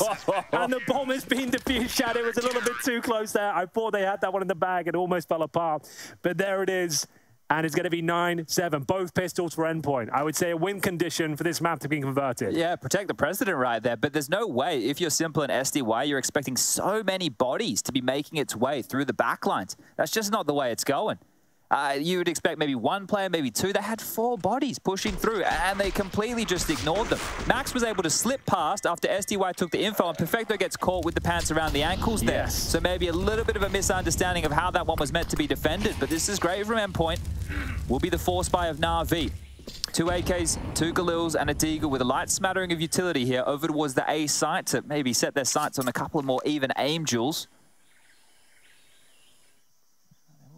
And the bomb has been defused, Shad. It was a little bit too close there. I thought they had that one in the bag. It almost fell apart. But there it is. And it's going to be 9-7. Both pistols for Endpoint. I would say a win condition for this map to be converted. Yeah, protect the precedent right there. But there's no way, if you're Simple and SDY, you're expecting so many bodies to be making its way through the backlines. That's just not the way it's going. You would expect maybe one player, maybe two. They had 4 bodies pushing through, and they completely just ignored them. Max was able to slip past after SDY took the info, and Perfecto gets caught with the pants around the ankles there. Yes. So maybe a little bit of a misunderstanding of how that one was meant to be defended, but this is great from Endpoint. Will be the force buy of NaVi. 2 AKs, 2 Galils, and a Deagle with a light smattering of utility here over towards the A site to maybe set their sights on a couple of more even aim duels.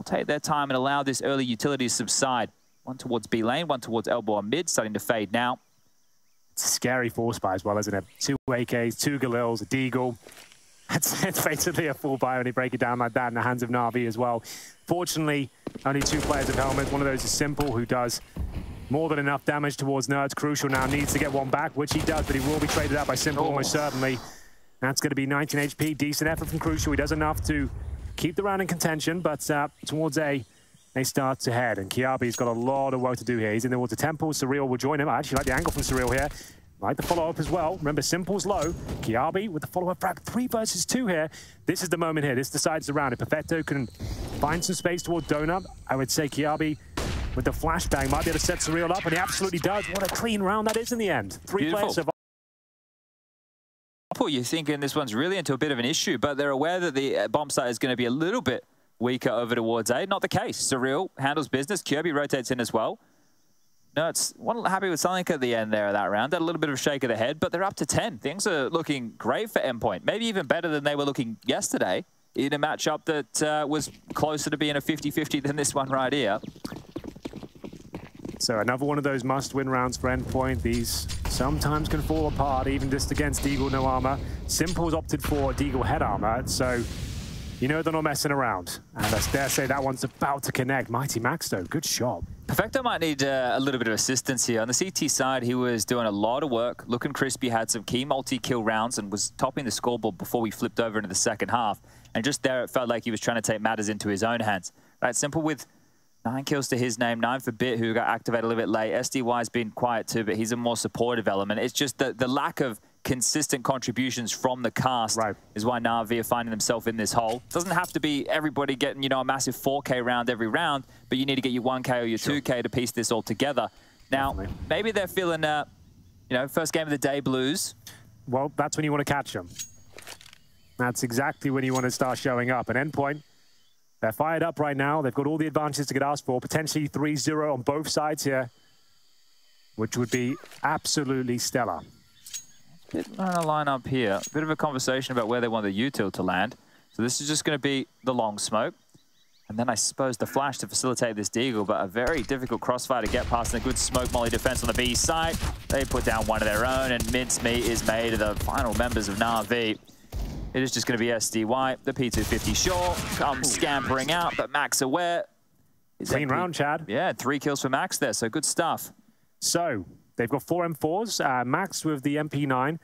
Take their time and allow this early utility to subside. One towards B lane, one towards elbow on mid, starting to fade now. It's a scary force buy as well, isn't it? 2 AKs, 2 Galils, a Deagle. It's basically a full buy when you break it down like that in the hands of NaVi as well. Fortunately, only 2 players of helmet. One of those is Simple, who does more than enough damage towards Nerds. Crucial now needs to get one back, which he does, but he will be traded out by Simple almost certainly. That's going to be 19 HP. Decent effort from Crucial. He does enough to keep the round in contention, but towards A, they start to head. And Kjaerbye's got a lot of work to do here. He's in towards the temple. Surreal will join him. I actually like the angle from Surreal here. Like the follow-up as well. Remember, Simple's low. Kjaerbye with the follow-up frag. 3 versus 2 here. This is the moment here. This decides the round. If Perfecto can find some space towards Donut, I would say Kjaerbye with the flashbang might be able to set Surreal up, and he absolutely does. What a clean round that is in the end. 3 players survive. You're thinking this one's really into a bit of an issue, but they're aware that the bomb site is going to be a little bit weaker over towards A. Not the case. Surreal handles business. Kjaerbye rotates in as well. Nerds wasn't happy with something at the end there of that round. Had a little bit of a shake of the head, but they're up to 10. Things are looking great for Endpoint. Maybe even better than they were looking yesterday in a matchup that was closer to being a 50-50 than this one right here. So another one of those must-win rounds for Endpoint. These sometimes can fall apart, even just against Deagle no armor. Simple's opted for Deagle head armor, so you know they're not messing around. And I dare say that one's about to connect. MiGHTYMAX though, good shot. Perfecto might need a little bit of assistance here. On the CT side, he was doing a lot of work, looking crispy, had some key multi-kill rounds and was topping the scoreboard before we flipped over into the second half. And just there, it felt like he was trying to take matters into his own hands. Right, Simple with 9 kills to his name, 9 for Bit, who got activated a little bit late. SDY's been quiet too, but he's a more supportive element. It's just the lack of consistent contributions from the cast is why NaVi are finding themselves in this hole. Doesn't have to be everybody getting, you know, a massive 4K round every round, but you need to get your 1K or your 2K to piece this all together. Now, maybe they're feeling, you know, first game of the day blues. Well, that's when you want to catch them. That's exactly when you want to start showing up. At Endpoint, they're fired up right now. They've got all the advantages to get asked for. Potentially 3-0 on both sides here, which would be absolutely stellar. Bit on a line up here. A bit of a conversation about where they want the util to land. So this is just going to be the long smoke. And then I suppose the flash to facilitate this deagle, but a very difficult crossfire to get past, and a good smoke molly defense on the B side. They put down one of their own, and mincemeat is made of the final members of NaVi. It is just going to be SDY. The P250 sure comes scampering out, but Max aware. Clean round, Chad. Yeah, 3 kills for Max there, so good stuff. So they've got 4 M4s. Max with the MP9.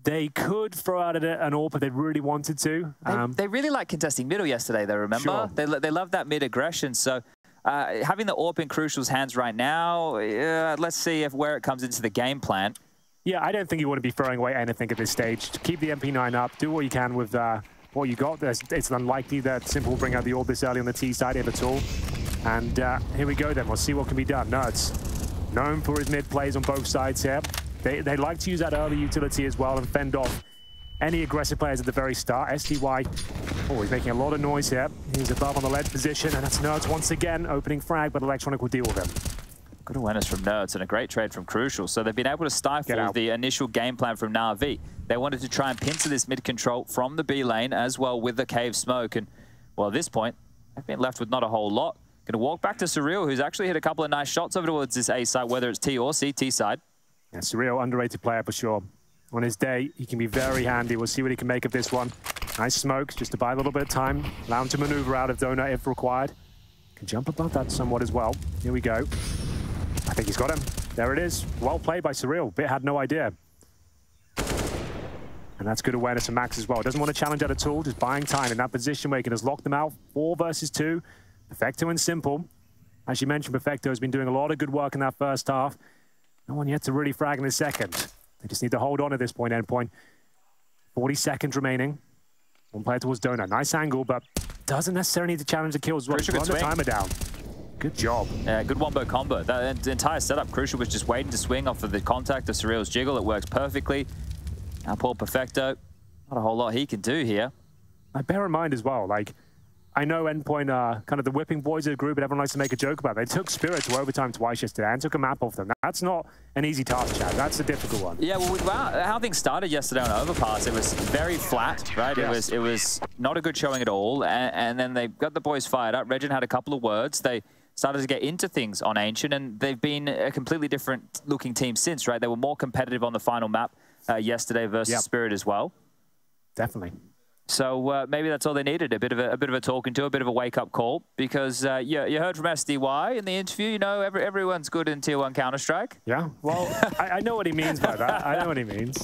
They could throw out an AWP if they really wanted to. They really liked contesting middle yesterday, though, remember? Sure. They love that mid aggression. So having the AWP in Crucial's hands right now, let's see where it comes into the game plan. Yeah, I don't think you want to be throwing away anything at this stage. Keep the MP9 up. Do what you can with what you got. It's unlikely that Simple will bring out the AWP this early on the T side, if at all. And here we go then. We'll see what can be done. Nerds, known for his mid plays on both sides here. They like to use that early utility as well and fend off any aggressive players at the very start. SDY, oh, he's making a lot of noise here. He's above on the lead position, and that's Nerds once again, opening frag, but Electronic will deal with him. Good awareness from Nerds and a great trade from Crucial. So they've been able to stifle the initial game plan from NaVi. They wanted to try and pincer this mid control from the B lane as well with the cave smoke. And, well, at this point, they've been left with not a whole lot. Going to walk back to Surreal, who's actually hit a couple of nice shots over towards this A side, whether it's T or CT side. Yeah, Surreal, underrated player for sure. On his day, he can be very handy. We'll see what he can make of this one. Nice smokes, just to buy a little bit of time. Allow him to maneuver out of donut if required. Can jump above that somewhat as well. Here we go. I think he's got him. There it is. Well played by Surreal. Bit had no idea. And that's good awareness from Max as well. Doesn't want to challenge that at all. Just buying time in that position where he can just lock them out. 4 versus 2. Perfecto and Simple. As you mentioned, Perfecto has been doing a lot of good work in that first half. No one yet to really frag in the second. They just need to hold on at this point, Endpoint. 40 seconds remaining. One player towards Donut. Nice angle, but doesn't necessarily need to challenge the kills. Run the timer down. Good job. Yeah, good wombo combo. That entire setup, Crucial was just waiting to swing off of the contact of Surreal's jiggle. It works perfectly. Now poor Perfecto. Not a whole lot he can do here. I bear in mind as well, like, I know Endpoint are kind of the whipping boys of the group, and everyone likes to make a joke about it. They took Spirit to overtime twice yesterday and took a map off them. That's not an easy task, Chad. That's a difficult one. Yeah, well, how things started yesterday on Overpass, it was very flat, right? Yes. It was not a good showing at all, and then they got the boys fired up. Regin had a couple of words. They started to get into things on Ancient, and they've been a completely different looking team since, right? They were more competitive on the final map yesterday versus Spirit as well. Definitely. So maybe that's all they needed, a bit of a talking to, a bit of a wake-up call, because you heard from SDY in the interview, you know, everyone's good in Tier 1 Counter-Strike. Yeah, well, I know what he means by that. I know what he means.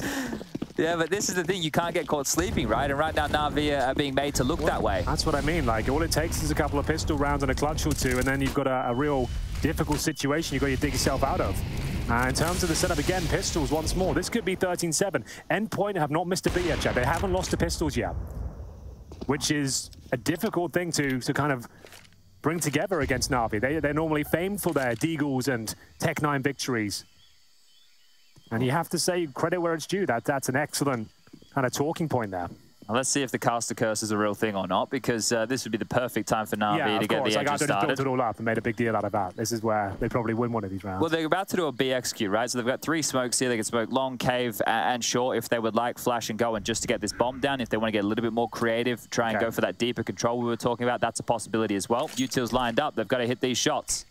Yeah, but this is the thing, you can't get caught sleeping, right? And right now, NaVi are being made to look that way. That's what I mean. Like, all it takes is a couple of pistol rounds and a clutch or two, and then you've got a real difficult situation you've got to dig yourself out of. In terms of the setup, again, pistols once more. This could be 13-7. Endpoint have not missed a beat yet, Chad. They haven't lost to pistols yet, which is a difficult thing to kind of bring together against NaVi. They're normally famed for their Deagles and Tech-9 victories. And you have to say, credit where it's due. That's an excellent kind of talking point there. Well, let's see if the caster curse is a real thing or not, because this would be the perfect time for NaVi to get the edge started. Just built it all up and made a big deal out of that. This is where they probably win one of these rounds. Well, they're about to do a BXQ, right? So they've got 3 smokes here. They can smoke long, cave, and short if they would like, flash and go, and just to get this bomb down. If they want to get a little bit more creative, try and go for that deeper control we were talking about, that's a possibility as well. Util's lined up. They've got to hit these shots.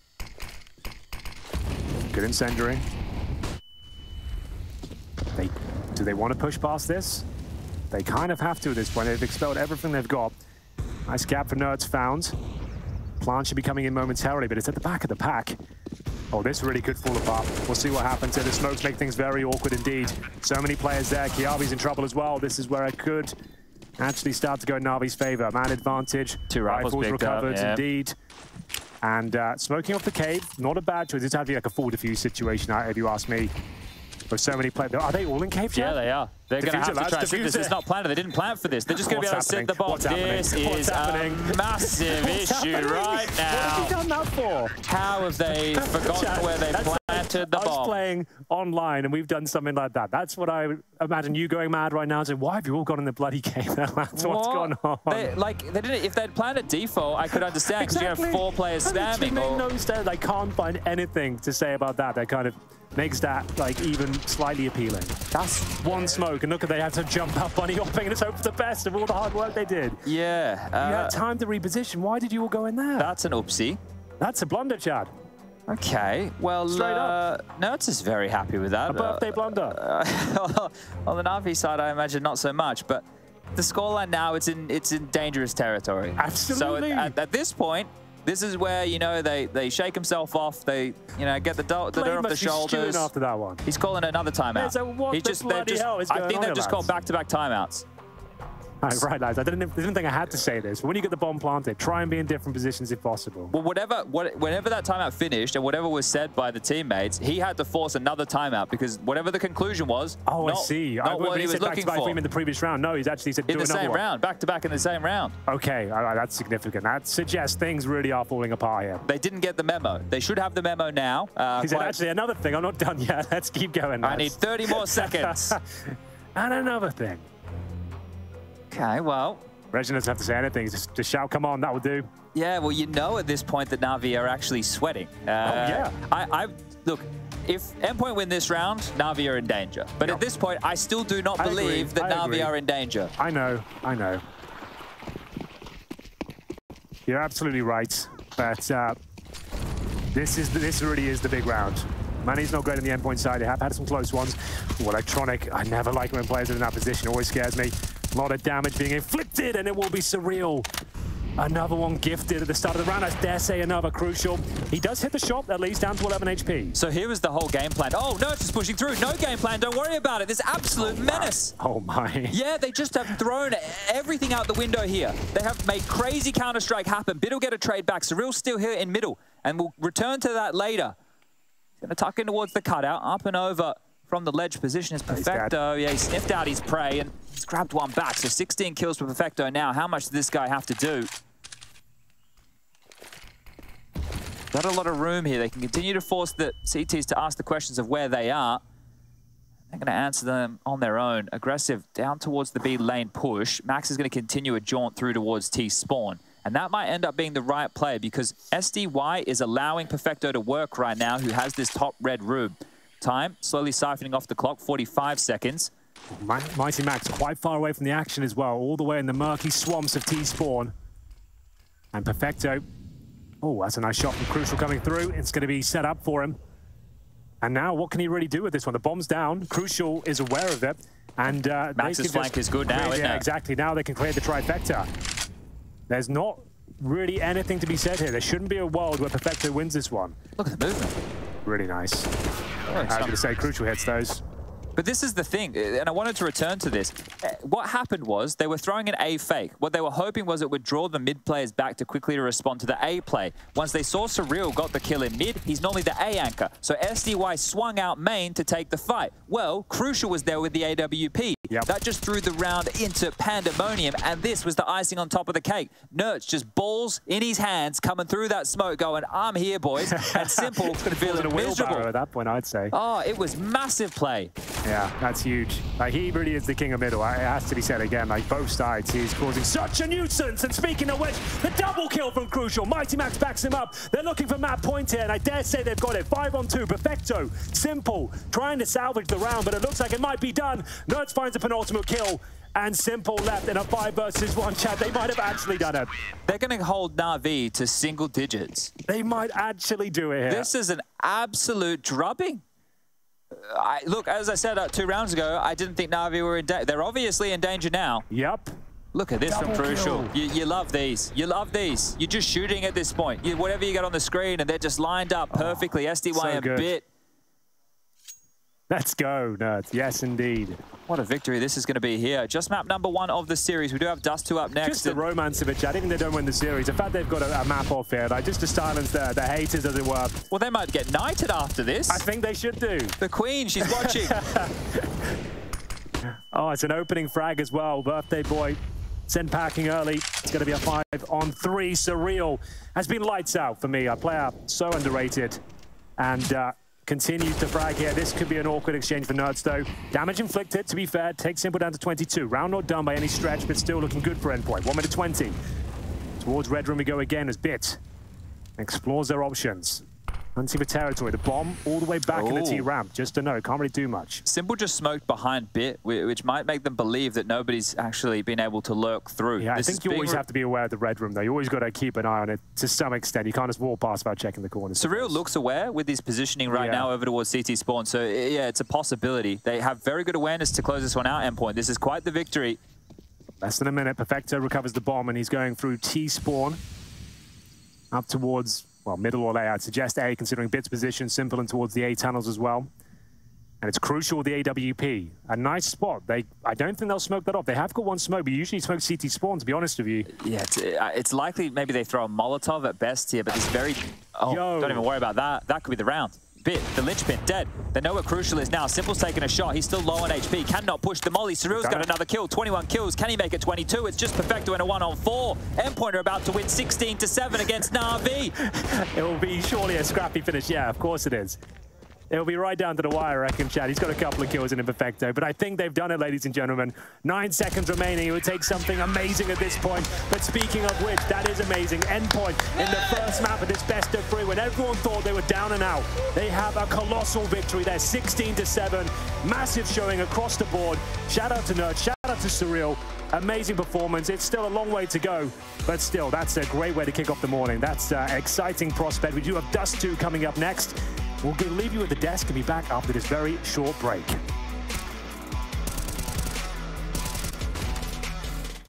Good incendiary. Do they want to push past this? They kind of have to at this point. They've expelled everything they've got. Nice gap for Nerds found. Plant should be coming in momentarily, but it's at the back of the pack. Oh, this really could fall apart. We'll see what happens here. The smokes make things very awkward indeed. So many players there. Kjaerbye's in trouble as well. This is where it could actually start to go in NaVi's favor. Man advantage. 2 rifles recovered, up, indeed. And smoking off the cave, not a bad choice. It's actually like a full defuse situation, if you ask me. There's so many players. Are they all in cave yet? Yeah, they are. They're going to have to try and shoot this. It's not planned. They didn't plan for this. They're just going to be able to set the bomb. This is a massive issue right now. What have you done that for? How have they forgotten where they planted the bomb? I was playing online and we've done something like that. That's what I would imagine you going mad right now and saying, why have you all gone in the bloody cave? That's what's going on. They didn't. If they'd planned a default, I could understand, because you have 4 players spamming. No sense. I can't find anything to say about that. That kind of makes that like even slightly appealing. That's one smoke, and look, they had to jump up bunny hopping and just hope for the best of all the hard work they did. Yeah. You had time to reposition. Why did you all go in there? That's an oopsie. That's a blunder, Chad. Okay, well, Nerds is very happy with that. A birthday blunder. On the NaVi side, I imagine not so much, but the scoreline now, it's in dangerous territory. Absolutely. So at this point, this is where, you know, they shake himself off. They, you know, get the dirt off the shoulders. After that one. He's calling another timeout. So what the bloody hell is going on? I think they've just called back-to-back timeouts. Right, lads. I didn't think I had to say this, but when you get the bomb planted, try and be in different positions if possible. Well, whenever that timeout finished and whatever was said by the teammates, he had to force another timeout because whatever the conclusion was, I see. Not what he was looking for. In the previous round. No, he's actually said in the same round, back-to-back in the same round. Okay, all right, that's significant. That suggests things really are falling apart here. They didn't get the memo. They should have the memo now. He said, actually, another thing. I'm not done yet. Let's keep going, lads. I need 30 more seconds. And another thing. Okay, well, Regin doesn't have to say anything. Just shout, come on, that will do. Yeah, well, you know at this point that NaVi are actually sweating. Yeah. Look, if Endpoint win this round, NaVi are in danger. But at this point, I still do not believe that NaVi are in danger. I know. You're absolutely right. But this really is the big round. Manny's not great on the Endpoint side. They have had some close ones. Ooh, Electronic, I never like when players are in that position. It always scares me. A lot of damage being inflicted, and it will be surreal. Another one gifted at the start of the round. I dare say another crucial. He does hit the shot, at least down to 11 HP. So here was the whole game plan. Oh, no, it's just pushing through. No game plan. Don't worry about it. This absolute menace. Oh, my. Yeah, they just have thrown everything out the window here. They have made crazy Counter-Strike happen. Bit will get a trade back. Surreal's still here in middle, and we'll return to that later. He's going to tuck in towards the cutout, up and over from the ledge position is Perfecto. Yeah, he sniffed out his prey and he's grabbed one back. So 16 kills for Perfecto now. How much does this guy have to do? Got a lot of room here. They can continue to force the CTs to ask the questions of where they are. They're going to answer them on their own. Aggressive down towards the B lane push. Max is going to continue a jaunt through towards T spawn. And that might end up being the right play because SDY is allowing Perfecto to work right now, who has this top red room. Time slowly siphoning off the clock, 45 seconds. MiGHTYMAX quite far away from the action as well, all the way in the murky swamps of T-spawn. And Perfecto, oh, that's a nice shot from Crucial coming through. It's going to be set up for him. And now what can he really do with this one? The bomb's down, Crucial is aware of it. And Max's flank is good now, isn't it? Exactly, now they can clear the trifecta. There's not really anything to be said here. There shouldn't be a world where Perfecto wins this one. Look at the movement. Really nice. I was going to say Crucial hits those. But this is the thing, and I wanted to return to this. What happened was they were throwing an A fake. What they were hoping was it would draw the mid players back to quickly respond to the A play. Once they saw Surreal got the kill in mid, he's normally the A anchor. So SDY swung out main to take the fight. Well, Crucial was there with the AWP. Yep. That just threw the round into pandemonium, and this was the icing on top of the cake. Nerds just balls in his hands coming through that smoke going, I'm here, boys. And Simple feeling miserable. At that point, I'd say. Oh, it was massive play. Yeah, that's huge. Like, he really is the king of middle. It has to be said again. Like, both sides, he's causing such a nuisance. And speaking of which, the double kill from Crucial. MiGHTYMAX backs him up. They're looking for map point here, and I dare say they've got it. 5-on-2, Perfecto, Simple, trying to salvage the round, but it looks like it might be done. Nerds finds a penultimate kill, and Simple left in a 5 versus 1 chat. They might have actually done it. They're going to hold NaVi to single digits. They might actually do it here. This is an absolute drubbing. Look, as I said 2 rounds ago, I didn't think NaVi were in danger. They're obviously in danger now. Yep. Look at this from Crucial. You love these. You love these. You're just shooting at this point. Whatever you got on the screen, and they're just lined up perfectly. SDY so and good. Bit. Let's go, Nerds. Yes, indeed. What a victory this is going to be here. Just map number 1 of the series. We do have Dust 2 up next. Just the romance of it, chat. Even if they don't win the series, the fact they've got a map off here, like, just to silence the haters, as it were. Well, they might get knighted after this. I think they should do. The Queen, she's watching. Oh, it's an opening frag as well. Birthday boy sent packing early. It's going to be a 5-on-3. Surreal has been lights out for me. A player so underrated. And continues to frag here. This could be an awkward exchange for Nerds, though. Damage inflicted, to be fair, takes Simple down to 22. Round not done by any stretch, but still looking good for Endpoint. 1 minute 20. Towards Red Room we go again as Bit explores their options. Hunting for territory. The bomb all the way back in the T-ramp. Just to know, can't really do much. Simple just smoked behind Bit, which might make them believe that nobody's actually been able to lurk through. Yeah, I think you always have to be aware of the Red Room, though. You always got to keep an eye on it to some extent. You can't just walk past without checking the corners. Surreal looks aware with his positioning right now over towards CT spawn. So, yeah, it's a possibility. They have very good awareness to close this one out, Endpoint. This is quite the victory. Less than a minute. Perfecto recovers the bomb, and he's going through T-spawn up towards... well, middle or A, I'd suggest A, considering Bit's position, Simple and towards the A tunnels as well. And it's Crucial with the AWP. A nice spot. I don't think they'll smoke that off. They have got 1 smoke, but usually smoke CT spawn, to be honest with you. Yeah, it's likely maybe they throw a Molotov at best here, but this very... Oh, don't even worry about that. That could be the round. Bit, the linchpin, dead. They know where Crucial is now. Simple's taking a shot. He's still low on HP. Cannot push the molly. Surreal's got another kill. 21 kills. Can he make it 22? It's just Perfecto in a 1-on-4. Endpoint are about to win 16-7 against NaVi. It will be surely a scrappy finish. Yeah, of course it is. It'll be right down to the wire, I reckon, Chad. He's got a couple of kills in him, Perfecto. But I think they've done it, ladies and gentlemen. 9 seconds remaining. It would take something amazing at this point. But speaking of which, that is amazing. Endpoint in the first map of this best of 3, when everyone thought they were down and out. They have a colossal victory there, 16-7. Massive showing across the board. Shout out to Nerds. Shout out to Surreal. Amazing performance. It's still a long way to go, but still, that's a great way to kick off the morning. That's an exciting prospect. We do have Dust 2 coming up next. We'll leave you at the desk and be back after this very short break.